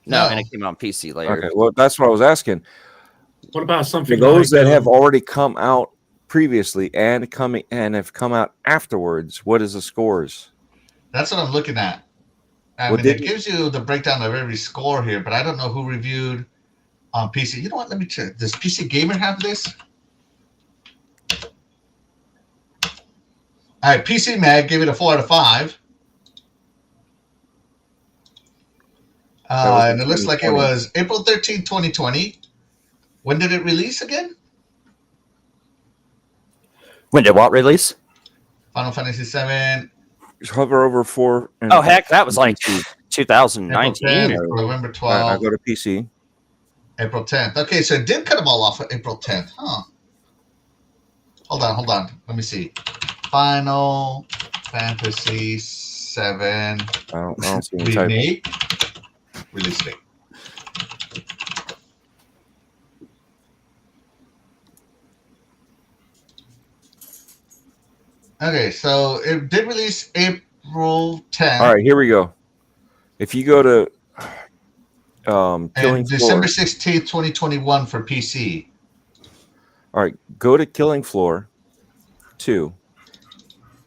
No, No. and it came out on PC later. Okay, well, that's what I was asking. What about For something those like, that have already come out previously and have come out afterwards, what is the scores? That's what I'm looking at. I Well, mean, it did- gives you the breakdown of every score here, but I don't know who reviewed on PC. You know what? Let me check. Does PC Gamer have this? All right, PC Mag gave it a 4 out of 5. was in And it looks like it 2020. was April 13, 2020. When did it release again? When did what release? Final Fantasy 7. Just hover over 4. And Oh, heck, that was like April 2019. 10th, November All 12th. right, I go to PC. April 10th. Okay, so it did cut them all off on April 10th. Huh. Hold on. Let me see. Final Fantasy 7 I don't see any type. remake release date. Okay, so it did release April 10th. All right, here we go. If you go to Killing and Floor, December 16th, 2021 for PC. all right, go to Killing Floor 2,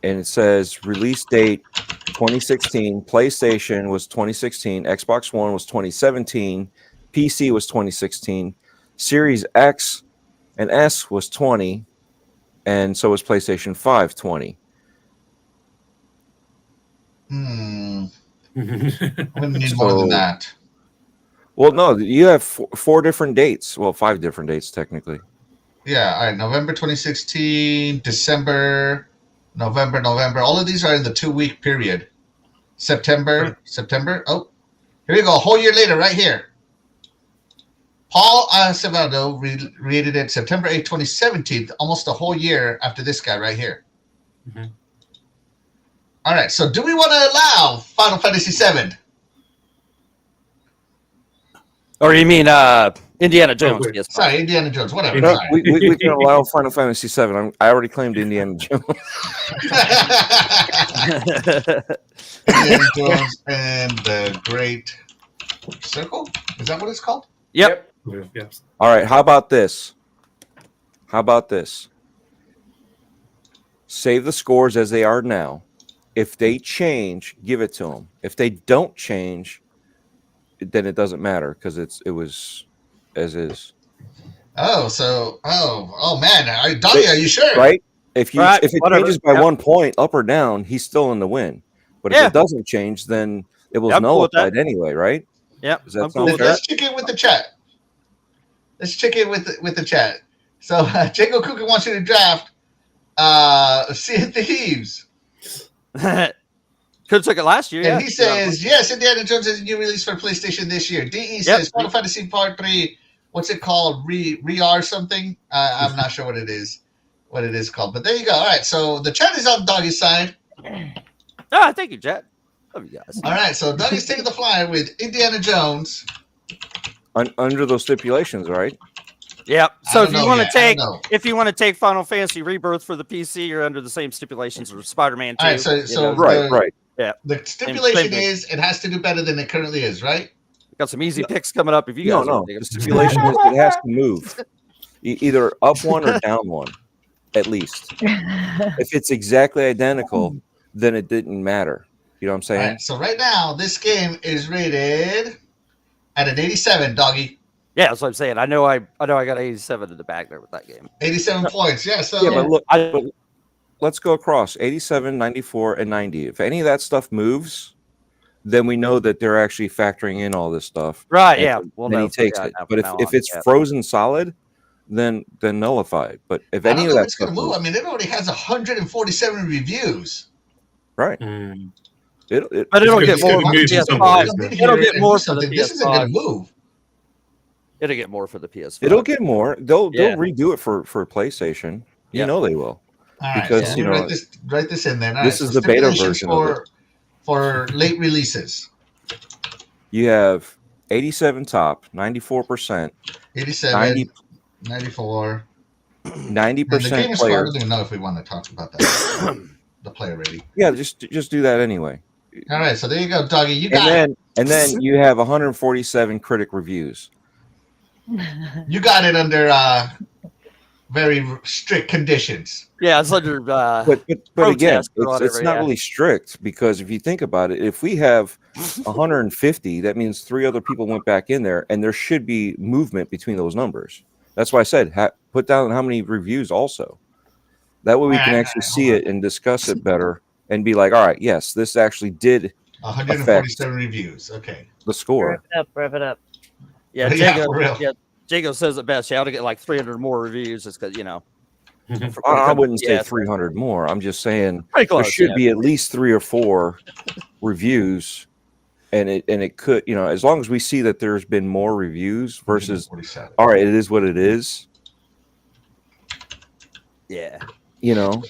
and it says release date 2016. PlayStation was 2016. Xbox One was 2017. PC was 2016. Series X and S was 20, and so was PlayStation 5 20. I'm that? going to need more than So- that. Well, no, you have four different dates. Well, 5 different dates technically. Yeah, all right. November 2016, December, November. All of these are in the 2-week period. September. Oh, here we go. A whole year later, right here. Paul Acevedo rated it September 8, 2017, almost a whole year after this guy right here. Mhm. All right, so do we want to allow Final Fantasy VII? Or you mean Indiana Jones? wait. Yes. Sorry, Indiana Jones, whatever. No, Sorry. we can allow Final Fantasy 7. I already claimed Indiana Jones. Indiana Jones and the Great Circle? Is that what it's called? Yep. Yes. All right, how about this? Save the scores as they are now. If they change, give it to them. If they don't change, then it doesn't matter because it was as is. Oh man, Dahlia, are you sure? Right? If Right, it whatever. changes by Yep. 1 point up or down, he's still in the win. But if Yeah. it doesn't change, then it was I'm cool with that. nullified anyway, right? Yep. Does that I'm sound cool with fair? that. Let's check in with the chat. So Jacob Kuka wants you to draft Sea of Thieves. Could have took it last year. And Yeah. he says, yes, Indiana Jones is a new release for PlayStation this year. DE says Final Fantasy Part 3, what's it called? Re-R something? I'm not sure what it is called. But there you go. All right, so the chat is on Doggy's side. Ah, thank you, Jet. Love you guys. All right, so Doggy's taking the flyer with Indiana Jones. Under those stipulations, right? Yep. I So don't if you know want to yet. I take don't know. if you want to take Final Fantasy Rebirth for the PC, you're under the same stipulations as Spider-Man 2. All right, so- you so- know. Right, right. The stipulation thing. is it has to do better than it currently is, right? Got some easy picks coming up if you No, guys no. want to take The them. stipulation is it has to move. Either up 1 or down 1, at least. If it's exactly identical, then it didn't matter. You know what I'm All saying? right, so right now, this game is rated at an 87, doggy. Yeah, that's what I'm saying. I know I got 87 in the bag there with that game. 87 points. Yeah, so Yeah, but look, I, let's go across 87, 94, and 90. If any of that stuff moves, then we know that they're actually factoring in all this stuff. right, And yeah. then Well, he no, takes yeah, it. now But from if now it's on, frozen solid, then nullify it. But if I any don't of know if that it's going stuff to move. I moves, mean, it already has 147 reviews. right? Mm. but it'll It's get gonna more be for the moved in some PS5. ways, but- It'll get more for the something. This isn't going PS5. to move. It'll get more for the PS5. It'll get more. They'll Yeah. redo it for PlayStation. You Yeah. know they will. All right, Because, so you we know, write this in then. All this right, is so the beta stipulations version of it. for late releases. You have 87 top, 94%, 87, 90, 94. And the 90% gamer score, I player. don't even know if we want to talk about that. The player rating. Yeah, just do that anyway. All right, so there you go, doggy. You And got it. then you have 147 critic reviews. You got it under very strict conditions. Yeah, it's under. But again, protest or it's whatever, not yeah. really strict, because if you think about it, if we have 150, that means 3 other people went back in there, and there should be movement between those numbers. That's why I said put down how many reviews also. That way we can actually see it and discuss it better and be like, all right, yes, this actually did 147 reviews. Okay. the score. Rev it up. Yeah, Yeah, Jago, for real. yeah, Jago says it best. You ought to get like 300 more reviews, just because I wouldn't say 300 more. I'm just saying Pretty close, there should yeah. be at least 3 or 4 reviews, and it could, as long as we see that there's been more reviews versus 147. all right, it is what it is. Yeah. All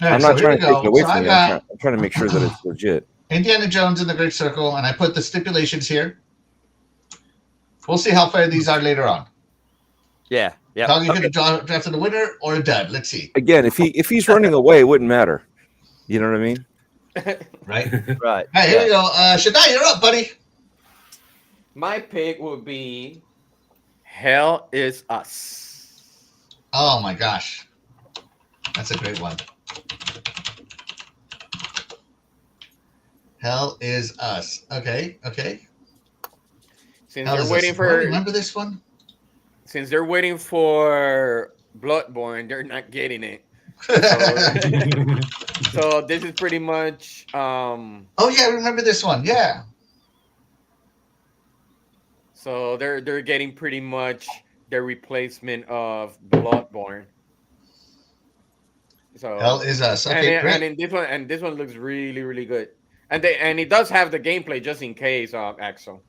I'm right, not so trying to here we take it go. away So from I you. got I'm trying to make sure that it's legit. Indiana Jones in the Great Circle, and I put the stipulations here. We'll see how fair these are later on. Yeah. Yeah. Doggy Okay. could have drafted a winner or a dud. Let's see. Again, if he's running away, it wouldn't matter. You know what I mean? Right? All Right. right, here we go. Shaddai, you're up, buddy. My pick would be Hell Is Us. Oh my gosh. That's a great one. Hell Is Us. Okay. Since Hell they're Is waiting Us. for Remember this one? since they're waiting for Bloodborne, they're not getting it. So this is pretty much Oh yeah, I remember this one. Yeah. so they're getting pretty much the replacement of Bloodborne. So Hell Is Us. Okay, great. and in this one looks really, really good. And it does have the gameplay just in case, Axel.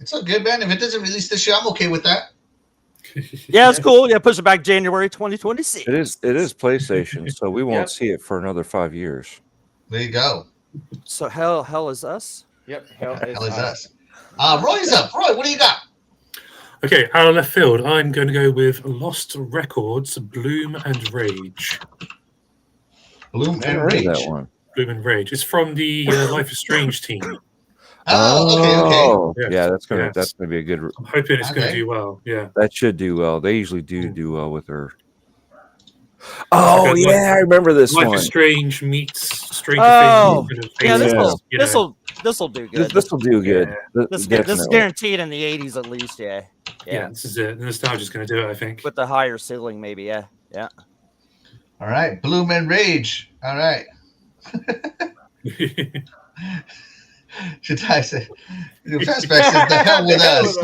It's all good, man. If it doesn't release this year, I'm okay with that. Yeah, it's cool. Yeah, push it back January 2026. It is PlayStation, so we won't Yep. see it for another 5 years. There you go. So Hell Is Us. Yep, Hell Is Hell Is Us. Us. Roy's up. Roy, what do you got? Okay, out of left field, I'm going to go with Lost Records, Bloom and Rage. Bloom I and heard Rage. that one. Bloom and Rage. It's from the Life is Strange team. Oh, okay. Oh, Yes, yeah, that's gonna yes. be a good. I'm hoping it's going Okay. to do well. Yeah. That should do well. They usually do well with her. Oh Because yeah, I remember this Life one. is Strange meets Stranger Oh, Things. Yeah, this will- this will do good. This will do good. This is Definitely. guaranteed in the 80s at least. Yeah. Yeah, this is it. The nostalgia's going to do it, I think. With the higher ceiling, maybe. Yeah. Yeah. All right. Bloom and Rage. All right. Should I say? Fastback says, the hell with us.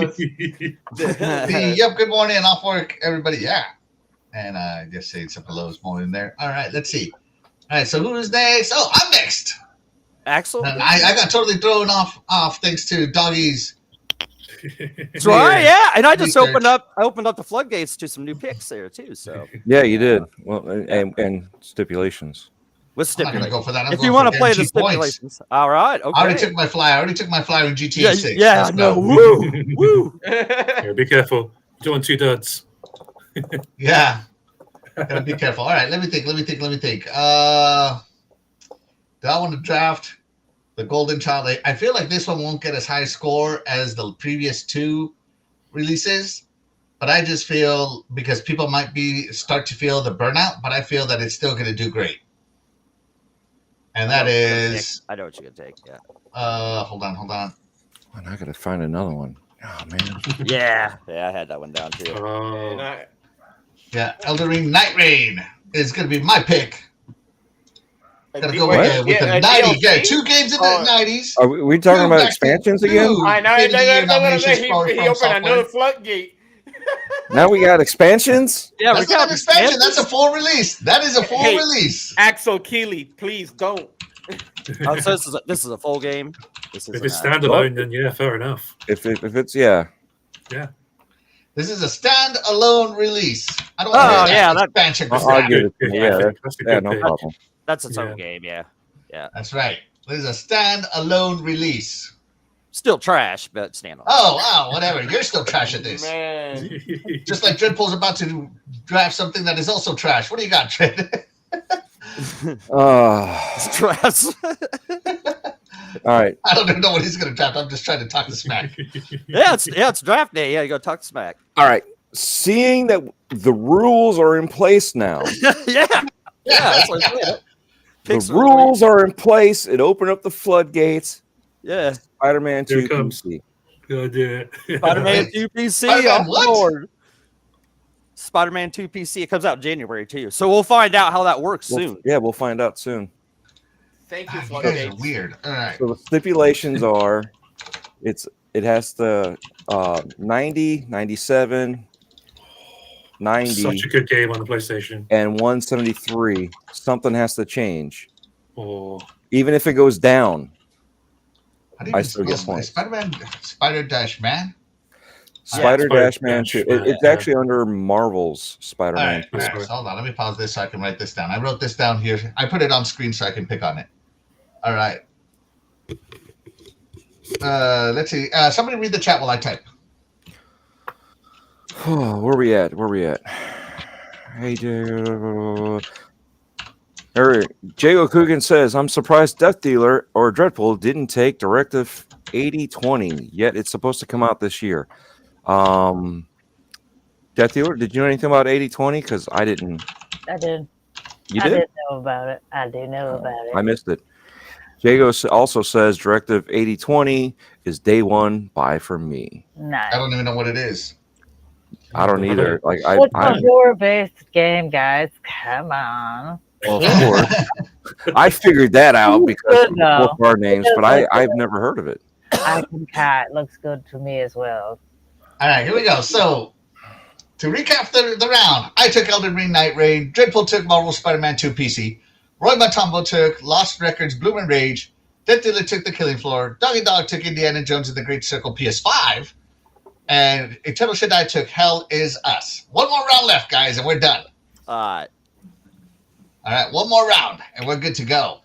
Yep, good morning. Off work, everybody. Yeah. And just saying some hellos more in there. All right, let's see. All right, so who's next? Oh, I'm next. Axel. And I got totally thrown off thanks to Doggy's. That's right. Yeah, and I just Research. opened up the floodgates to some new picks there too. So Yeah, you did. Well, and stipulations. with I'm not going to stipulations. go for that. I'm If going you want for to play the MG points. stipulations, all right. Okay. I already took my flyer in GTA yeah, 6. yeah, Let's no. go. Woo, woo. Yeah, be careful. You don't want 2 duds. Yeah. Gotta be careful. All right, let me think. Do I want to draft the Golden Child? I feel like this one won't get as high a score as the previous 2 releases, but I just feel because people might start to feel the burnout, but I feel that it's still going to do great. And that is I know what you're gonna take. Yeah. hold on. And I gotta find another one. Oh man. Yeah. Yeah, I had that one down too. Oh, Yeah, Elden Ring Night Rain is gonna be my pick. Gotta go What? with the 90s. Yeah, 2 games in the 90s. Are we talking Two about back to expansions two again? I know. Game of the Year nominations He from opened software. another floodgate. Now we got expansions. Yeah, That's not an expansion. That's a full release. That is a full Hey. release. Axel Keeley, please don't. Oh, so this is a full game. This if is it's standalone, then yeah, fair enough. If it's yeah. This is a standalone release. I don't Oh, want to yeah, that- expansion. I'll crap. give it. Good, Yeah, that's a yeah, good no pick. problem. That's its own Yeah. game. Yeah. That's right. This is a standalone release. Still trash, but standalone. Oh, wow, whatever. You're still trash at this. Man. Just like Dreadpool's about to draft something that is also trash. What do you got, Dread? It's trash. All right. I don't even know what he's going to draft. I'm just trying to talk the smack. yeah, it's draft day. Yeah, you go talk smack. All right. Seeing that the rules are in place now, yeah. That's what I'm saying. the Picks are rules are in place. It opened up the floodgates. Yeah. Spider-Man Here 2 it comes. PC. Go do it. Spider-Man 2 PC. Spider-Man on what? board. Spider-Man 2 PC. It comes out in January too. So we'll find out how that works soon. Yeah, we'll find out soon. Thank you, You guys are floodgates. weird. All right. So the stipulations are, it has the 90, 97, 90, Such a good game on the PlayStation. and 173. Something has to change, Oh, even if it goes down. How do you I even still get spell points. Spider-Man, Spider-Man? Spider-Man 2. Spider-Man, It's yeah. actually under Marvel's All Spider-Man. right, all right. So hold on. Let me pause this so I can write this down. I wrote this down here. I put it on screen so I can pick on it. All right. Let's see. Somebody read the chat while I type. Where we at? Hey, Eric, Jago Coogan says, I'm surprised Death Dealer or Dreadpool didn't take Directive 8020, yet it's supposed to come out this year. Death Dealer, did you know anything about 8020? Because I didn't. I did. You I did? did know about it. I do know about it. I missed it. Jago also says Directive 8020 is day one. Buy for me. Nice. I don't even know what it is. I don't either. Like It's I a horror-based game, guys. Come on. well, of course. I figured that out because Good, of though. both our names, but I've never heard of it. Icon Cat looks good to me as well. All right, here we go. So, to recap the round, I took Elden Ring Night Rain, Dreadpool took Marvel Spider-Man 2 PC, Roy Matumbo took Lost Records Bloom and Rage, Death Dealer took The Killing Floor, Doggy Dog took Indiana Jones and the Great Circle PS5, and Eternal Shaddai took Hell Is Us. One more round left, guys, and we're done. All right, one more round, and we're good to go.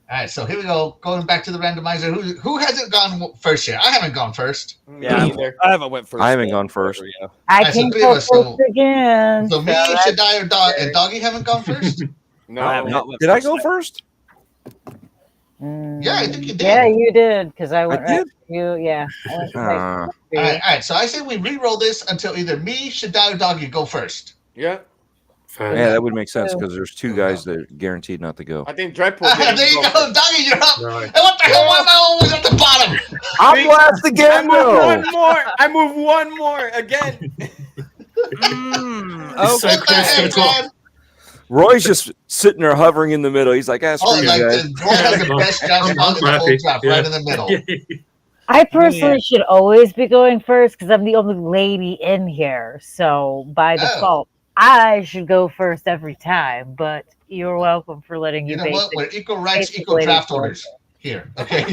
All right, so here we go. Going back to the randomizer. Who hasn't gone first yet? I haven't gone first. Yeah, I haven't went first. I haven't yet. gone first. Yeah. I Alright, so can three of go us, so- first again. So me, that's Shaddai, and Doggy haven't gone first? No, I have not went Did I first go yet. first? Yeah, I think you did. Yeah, you did, because I went did? right to you. Yeah. I went right Uh, to All you. right. So I say we re-roll this until either me, Shaddai, or Doggy go first. Yeah, fair. yeah, that would make sense because there's two guys that are guaranteed not to go. I think Dreadpool. There you go, Doggy, you're up. Right. And what the hell? Why am I always at the bottom? I'm last I again, move though. one more. I move one more again. It's so What the close to the heck, top. man? Roy's just sitting there hovering in the middle. He's like, "Ah, screw Oh, you like guys." the Roy has the best draft spot in the whole draft, right in the middle. I personally should always be going first because I'm the only lady in here. So by Oh. default, I should go first every time. But you're welcome for letting You you know what? We're equal rights, basic equal ladies draft go orders here. Okay.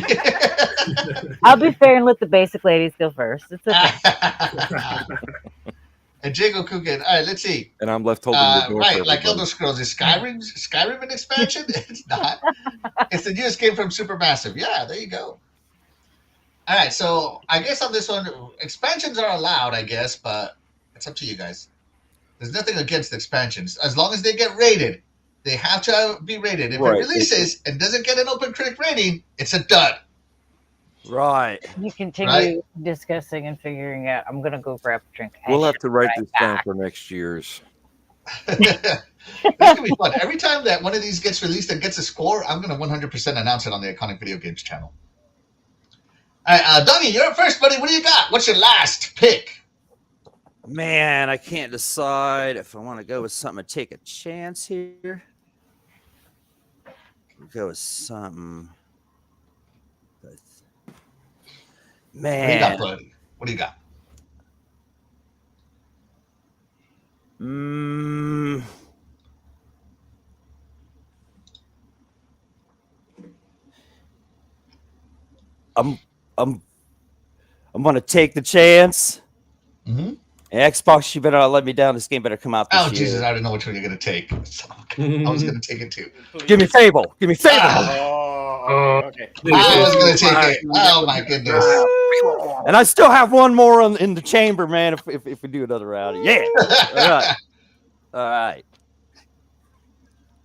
I'll be fair and let the basic ladies go first. It's okay. And Jago Coogan. All right, let's see. And I'm left holding the door. Right, for like everybody. Elder Scrolls. Is Skyrim an expansion? It's not. It's the newest game from Supermassive. Yeah, there you go. All right, so I guess on this one, expansions are allowed, I guess, but it's up to you guys. There's nothing against expansions. As long as they get rated, they have to be rated. If Right. it releases and doesn't get an open critic rating, it's a dud. Right. You continue Right. discussing and figuring out. I'm gonna go grab a drink. We'll have to write Right this down back. for next year's. This is gonna be fun. Every time that one of these gets released and gets a score, I'm gonna 100% announce it on the Iconic Video Games channel. All right, Donnie, you're up first, buddy. What do you got? What's your last pick? Man, I can't decide if I want to go with something to take a chance here. Go with something. What do you got, Man, buddy? What do you got? I'm gonna take the chance. Mm-hmm. Xbox, you better not let me down. This game better come out this Oh, year. Jesus, I already know which one you're gonna take. So, I was gonna take it too. Give me Fable. Give me Fable. Oh, okay. I was gonna take it. Oh my goodness. And I still have one more in the chamber, man. If we do another round, yeah. All right.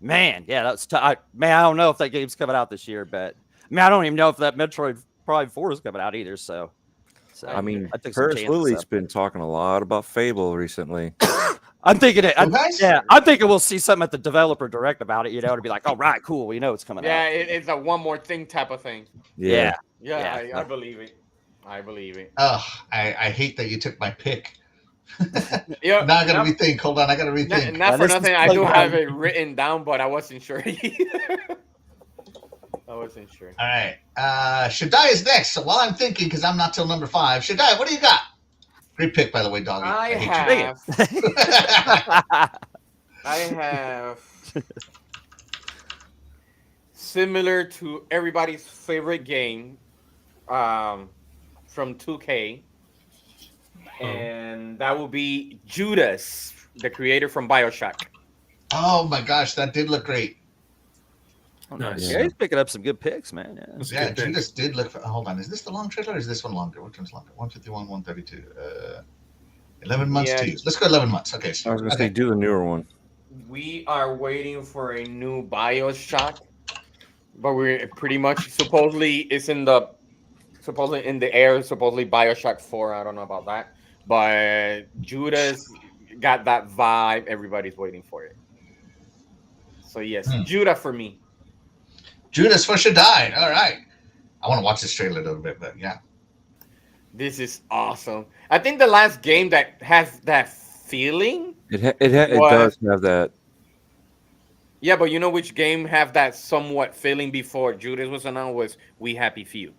Man, yeah, that's tough. Man, I don't know if that game's coming out this year, but I don't even know if that Metroid Prime 4 is coming out either. So I mean, I took some Paris chances Lily's up. been talking a lot about Fable recently. I'm thinking it. guys? Yeah, I'm thinking we'll see something at the developer direct about it. To be like, all right, cool. We know it's coming Yeah, out. it's a one more thing type of thing. Yeah. Yeah, Yeah. I believe it. I believe it. Oh, I hate that you took my pick. Yeah, Now I gotta not, rethink. Hold on, I gotta rethink. not for this is nothing. I do Playground. have it written down, but I wasn't sure. I wasn't sure. All right. Shaddai is next. So while I'm thinking, because I'm not till number 5. Shaddai, what do you got? Great pick, by the way, doggy. I hate you. have. I have. Similar to everybody's favorite game, from 2K, and that will be Judas, the creator from BioShock. Oh my gosh, that did look great. Nice. Yeah, he's picking up some good picks, man. Yeah. That's a Yeah, good pick. Judas did look. Hold on, is this the long trailer or is this one longer? Which one's longer? 151, 132. 11 months Yeah. to use. Let's go 11 months. Okay. I was gonna say do the newer one. We are waiting for a new BioShock, but we're pretty much supposedly in the air. Supposedly BioShock 4. I don't know about that, but Judas got that vibe. Everybody's waiting for it. So yes, Judah for me. Judas for Shaddai. All right. I want to watch this trailer a little bit, but yeah. This is awesome. I think the last game that has that feeling. It What? does have that. Yeah, but you know which game have that somewhat feeling before Judas was announced was We Happy Few.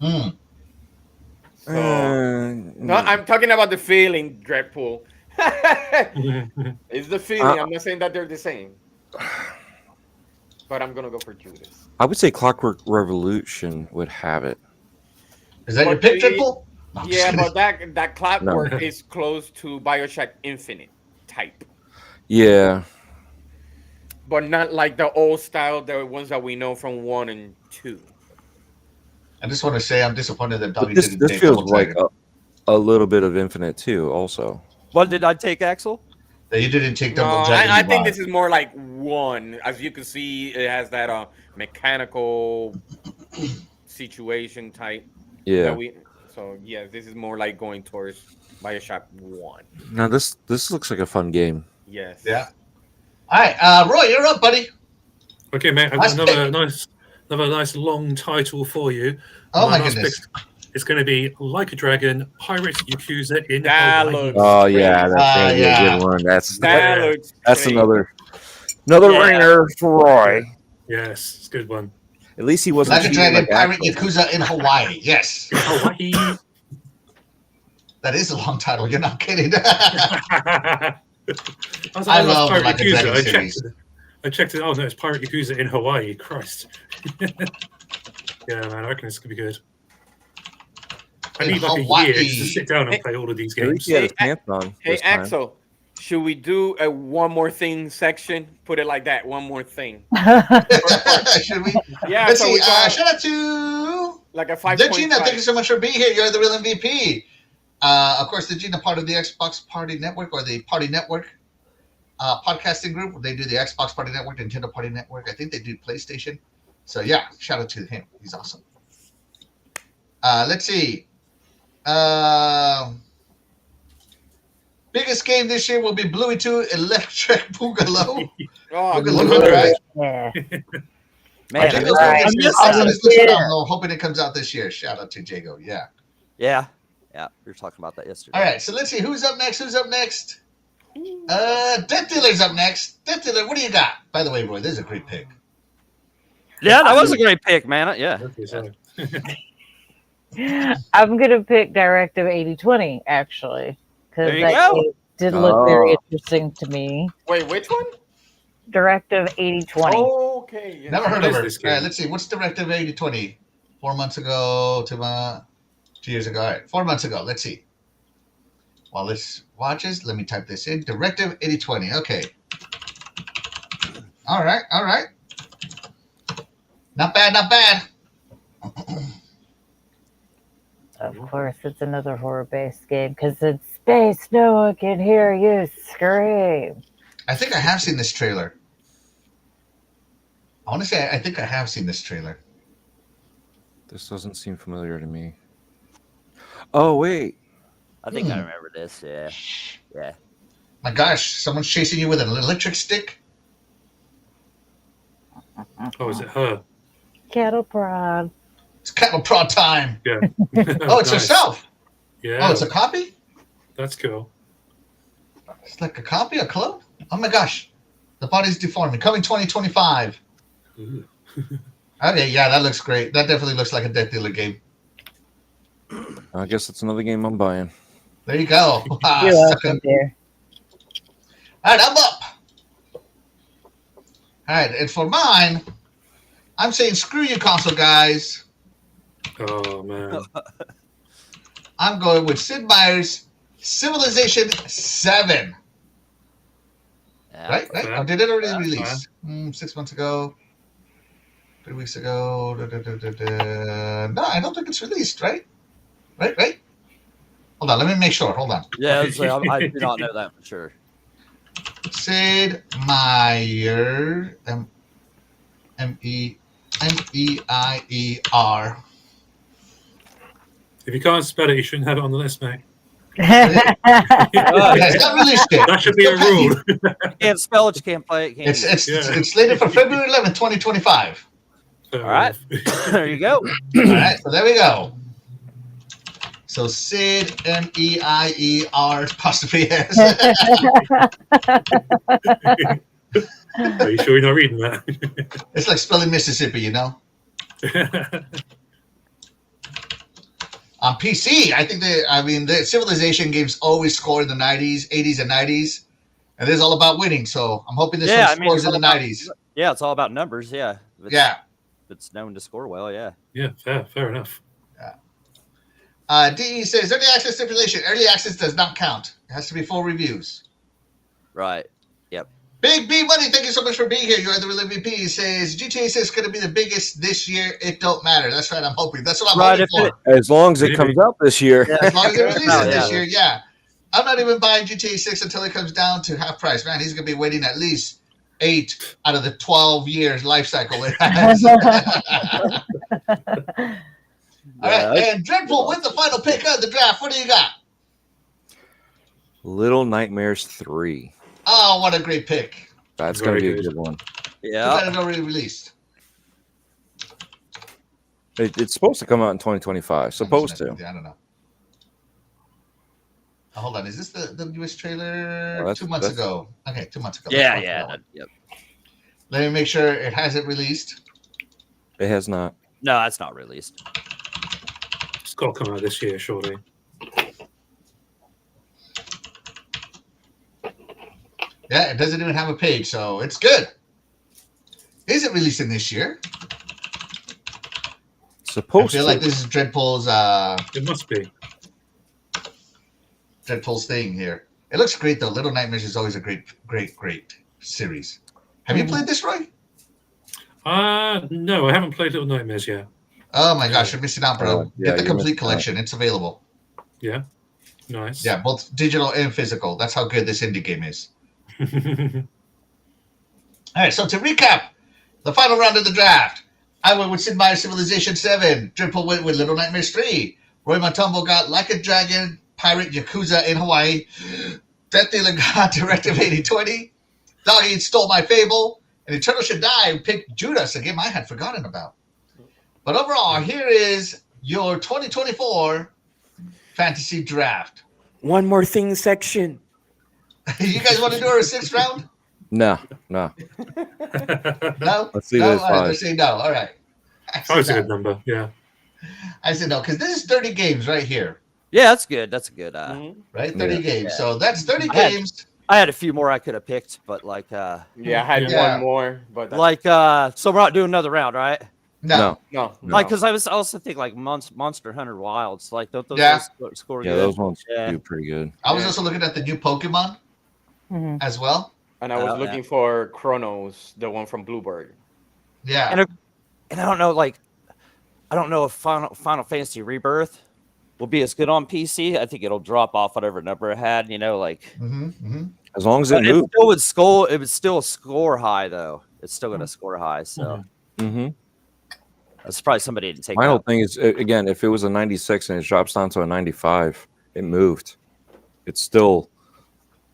Hmm. So, no, I'm talking about the feeling, Dreadpool. It's the feeling. I'm not saying that they're the same. But I'm gonna go for Judas. I would say Clockwork Revolution would have it. Is that your But pick, the- Triple? No, I'm just Yeah, kidding. but that Clockwork is close to BioShock Infinite type. Yeah. But not like the old style, the ones that we know from 1 and 2. I just want to say I'm disappointed that But Dobby this didn't take feels Double like Dragon. a little bit of Infinite too. Also, What did I take, Axel? That you didn't take No, Double Dragon. I think vibe. this is more like 1. As you can see, it has that mechanical situation type. yeah. That so yeah, this is more like going towards BioShock 1. Now this looks like a fun game. Yes. Yeah. All right, Roy, you're up, buddy. Okay, mate. I've Nice got another nice long title for you. Oh my last goodness. pick is going to be Like a Dragon, Pirate Yakuza in That Hawaii. looks Oh yeah, crazy. that's gonna be yeah. a good one. That's Looks crazy. another Yeah. ringer for Roy. Yes, it's a good one. At least he wasn't Like a cheating Dragon, like Pirate Axel. Yakuza in Hawaii. Yes. Hawaii. That is a long title. You're not kidding. I love Pirate Like a Yakuza. Dragon series. I checked it. Oh no, it's Pirate Yakuza in Hawaii. Christ. Yeah, man, I reckon this could be good. I In need like Hawaii. a year just to sit down and play all of these At games. least he had his Hey, pants on. Hey this time. Axel, should we do a one more thing section? Put it like that. One more thing. Should we? Yeah. Let's so see. we got Shout out to like a 5.5. the Gina. Thank you so much for being here. You're the real MVP. Of course, the Gina, part of the Xbox Party Network or the Party Network podcasting group. They do the Xbox Party Network, Nintendo Party Network. I think they do PlayStation. So yeah, shout out to him. He's awesome. Let's see. Biggest game this year will be Bluey 2 Electric Boogaloo. Oh, Boogaloo, good. right? Yeah. Man, Jago's I got missed this that. listed down low, hoping it comes out this year. Shout out to Jago. Yeah. yeah, we were talking about that yesterday. All right, so let's see who's up next. Death Dealer's up next. Death Dealer, what do you got? By the way, Roy, this is a great pick. Yeah, that was a great pick, man. Yeah. Okay, so I'm gonna pick Directive 8020 actually, because There you that go. game did look very Oh. interesting to me. Wait, which one? Directive 8020. Okay. yeah. Never heard What of is her. this All right, game? let's see. What's Directive 8020? 4 months ago, 2 years ago. All right, 4 months ago. Let's see. While this watches, let me type this in. Directive 8020. Okay. All right. Not bad. Of course, it's another horror-based game because it's space. No one can hear you scream. I think I have seen this trailer. I want to say I think I have seen this trailer. This doesn't seem familiar to me. Oh wait, I think I remember this. Yeah. My gosh, someone's chasing you with an electric stick? oh, is it her? Cattle prod. It's cattle prod time. Yeah. Oh, it's Nice. herself. Yeah. Oh, it's a copy? That's cool. It's like a copy, a clone? Oh my gosh. The body's deforming. Coming 2025. Ooh. Okay, yeah, that looks great. That definitely looks like a Death Dealer game. I guess it's another game I'm buying. There you go. You're welcome, dear. All right, I'm up. All right, and for mine, I'm saying screw you, console guys. Oh man. I'm going with Sid Meier's Civilization 7. Yeah. Right? fair. Or did it already Yeah, release? 6 months ago. 3 weeks ago. No, I don't think it's released, right? Right? Hold on, let me make sure. Hold on. Yeah, so I do not know that for sure. Sid Meier. Meier. If you can't spell it, you shouldn't have it on the list, mate. It's not released yet. That should be a rule. You can't spell it, you can't play it. Can't It's use it. it's slated for February 11th, 2025. Fair All right. enough. There you go. All right, so there we go. So Sid Meier apostrophe S. Are you sure you're not reading that? It's like spelling Mississippi, you know. On PC, I think the Civilization games always score in the 80s and 90s, and this is all about winning. So I'm hoping this Yeah, one I mean, scores it's in the all about- 90s. Yeah, it's all about numbers. Yeah. If it's, Yeah. if it's known to score well. Yeah. Yeah, fair enough. DE says early access stipulation. Early access does not count. It has to be full reviews. Right. Big B Money, thank you so much for being here. You are the real MVP. He says GTA 6 is going to be the biggest this year. It don't matter. That's right. I'm hoping. That's what I'm Right, hoping if for. As long as it Maybe. comes out this year. As long as it releases Oh, this yeah. year, yeah. I'm not even buying GTA 6 until it comes down to half price. Man, he's going to be waiting at least 8 out of the 12 years life cycle it has. All right, and Dreadful with the final pick of the draft. What do you got? Little Nightmares 3. Oh, what a great pick. That's going to be Very a good. good one. Too Yeah. bad it's already released. It's supposed to come out in 2025. Supposed to. I don't know. Oh, hold on. Is this the newest trailer? Oh, that's- 2 months that's- ago. Okay, 2 months ago. Yeah. Let's Yeah. watch that one. Yep. Let me make sure it hasn't released. It has not. No, that's not released. It's got to come out this year, surely. Yeah, it doesn't even have a page, so it's good. Is it releasing this year? I Supposed feel to. like this is Dreadpool's It must be. thing here. It looks great though. Little Nightmares is always a great series. Have you played this, Roy? No, I haven't played Little Nightmares yet. Oh my gosh, you're missing out, bro. Yeah, Get the you're complete missing out. collection. It's available. Yeah. Nice. Yeah, both digital and physical. That's how good this indie game is. All right, so to recap, the final round of the draft. I went with Sid Meier's Civilization 7. Dripple went with Little Nightmares 3. Roy Montumbo got Like a Dragon, Pirate Yakuza in Hawaii. Death Dealer got Directive 8020. Dog Eat stole my Fable. And Eternal Should Die picked Judas, a game I had forgotten about. But overall, here is your 2024 fantasy draft. One more thing section. You guys want to do our 6th round? No. No? Let's leave it No? at All right, 5. let's say no. All right. I Oh, it's a said good no. number. Yeah. I said no, because this is 30 games right here. Yeah, that's good. That's a good. Mhm. Right? 30 Yeah. games. Yeah. So that's 30 I had- games. I had a few more I could have picked, but like, Yeah, I had Yeah. one more, but so we're not doing another round, right? No. no. Like, because I was also thinking like Monster Hunter Wilds, like don't those Yeah. score Yeah, good? those ones Yeah. do pretty good. I was also looking at the new Pokemon Mhm. as well. And I was Oh, yeah. looking for Chronos, the one from Bluebird. Yeah. And And I don't know, like, I don't know if Final Fantasy Rebirth will be as good on PC. I think it'll drop off whatever number it had, like. As long as it But it moves. it would still score high though. It's still going to score high, so Mm-hmm. that's probably somebody didn't take. My whole out. thing is, again, if it was a 96 and it drops down to a 95, it moved. It's still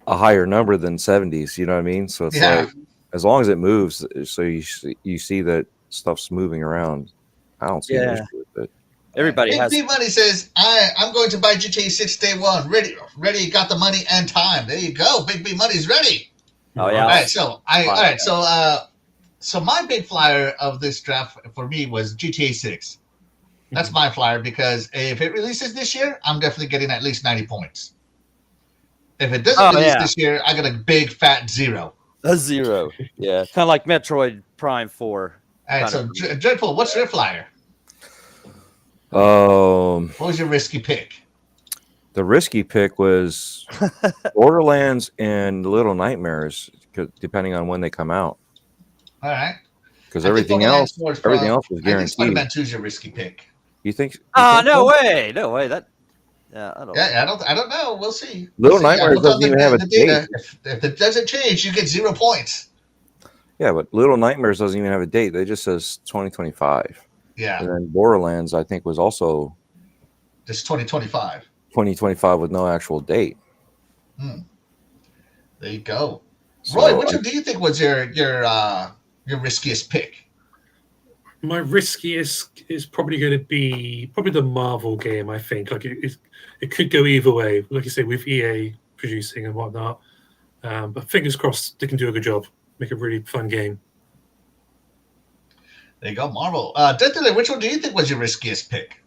a higher number than 70s. You know what I mean? So it's Yeah. like, as long as it moves, so you see that stuff's moving around. I don't see an Yeah. issue with it. Everybody Big has. B Money says, I'm going to buy GTA 6 day one. Ready, got the money and time. There you go. Big B Money's ready. Oh yeah. All right, so Fine. so my big flyer of this draft for me was GTA 6. That's my flyer because if it releases this year, I'm definitely getting at least 90 points. If it doesn't release this year, I got a big fat 0. A 0. Yeah, kind of like Metroid Prime 4. All right, so Dreadful, what's your flyer? What was your risky pick? The risky pick was Borderlands and Little Nightmares, depending on when they come out. All right. Because I think everything Borderlands else 4 is was I think guaranteed. Spider-Man 2 is your risky pick. You think? Oh, no so? way. No way. That. Yeah, I don't. Yeah, I don't know. We'll see. Little We'll see. Nightmares Look on doesn't even have a data. date. If it doesn't change, you get 0 points. Yeah, but Little Nightmares doesn't even have a date. They just says 2025. Yeah, And then Borderlands, I think, was also just 2025. 2025 with no actual date. There you go. So, Roy, which one do you think was your riskiest pick? My riskiest is probably going to be the Marvel game. I think like it could go either way. Like you say, with EA producing and whatnot. But fingers crossed they can do a good job. Make a really fun game. There you go, Marvel. Death Dealer, which one do you think was your riskiest pick?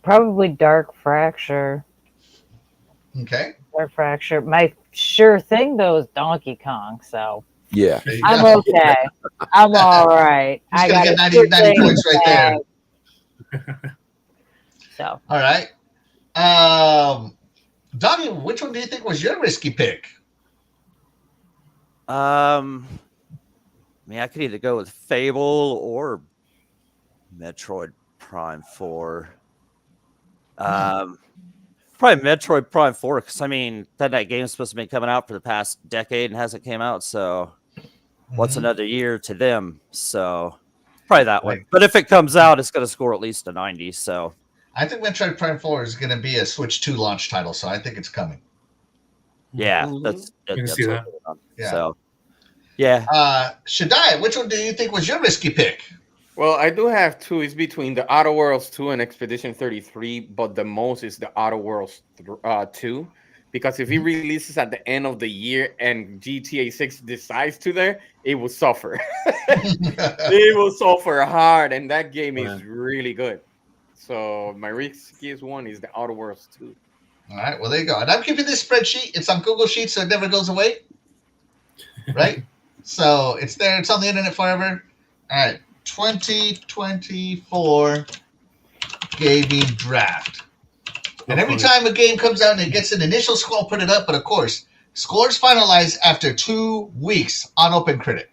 Probably Dark Fracture. Okay. Dark Fracture. My sure thing though is Donkey Kong. So yeah. There you I'm go. okay. I'm all right. He's I gonna got get a 90 good thing points right in the bag. So All right. Donnie, which one do you think was your risky pick? I mean, I could either go with Fable or Metroid Prime 4. Probably Metroid Prime 4 because I mean that game's supposed to be coming out for the past decade and hasn't came out. So what's another year to them? So probably that one. Right. But if it comes out, it's going to score at least a 90. So I think Metroid Prime 4 is going to be a Switch 2 launch title, so I think it's coming. yeah, Mhm. that's see what that. we're on. Yeah. So yeah. Shadai, which one do you think was your risky pick? Well, I do have two. It's between the Outer Worlds 2 and Expedition 33, but the most is the Outer Worlds 2. Because if it releases at the end of the year and GTA 6 decides to there, it will suffer. It will suffer hard, and that game is really good. So my riskiest one is the Outer Worlds 2. All right, well, there you go. And I'm keeping this spreadsheet. It's on Google Sheets, so it never goes away. Right? So it's there. It's on the internet forever. All right, 2024 gaming draft. And every time a game comes out and it gets an initial score, put it up. But of course, scores finalized after 2 weeks on OpenCritic.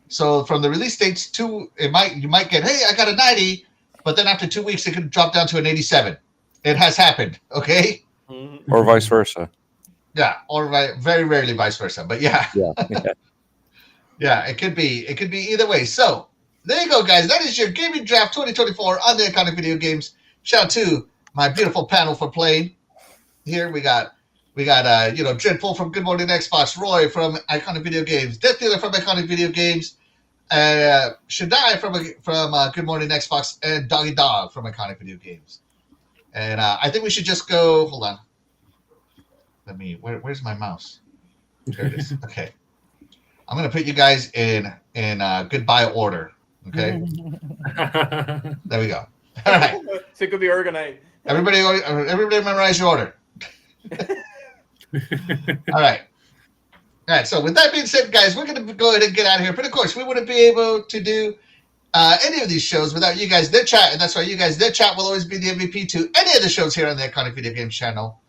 So from the release dates, you might get, hey, I got a 90, but then after 2 weeks, it could drop down to an 87. It has happened. Okay. Or vice versa. Yeah, or very rarely vice versa. But yeah, Yeah. yeah, it could be either way. So there you go, guys. That is your gaming draft 2024 on the Iconic Video Games. Shout out to my beautiful panel for playing. Here we got We got Dreadful from Good Morning Xbox, Roy from Iconic Video Games, Death Dealer from Iconic Video Games, Shaddai from Good Morning Xbox, and Doggy Dog from Iconic Video Games. And I think we should just go. Hold on. Where's my mouse? There it is. Okay. I'm gonna put you guys in goodbye order. Okay. There we go. All right. So it could be organized. Everybody memorize your order. All right. So with that being said, guys, we're going to go ahead and get out of here. But of course, we wouldn't be able to do any of these shows without you guys. Their chat, and that's why you guys, their chat will always be the MVP to any of the shows here on the Iconic Video Games channel.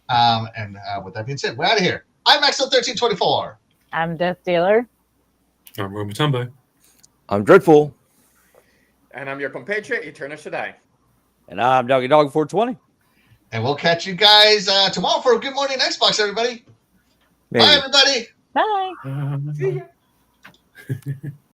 And with that being said, we're out of here. I'm Maxwell1324. I'm Death Dealer. I'm Romatumbo. I'm Dreadful. And I'm your compatriot, Eternal Shaddai. And I'm Doggy Dog 420. And we'll catch you guys tomorrow for Good Morning Xbox, everybody. Maybe. Bye, everybody. Bye. See ya.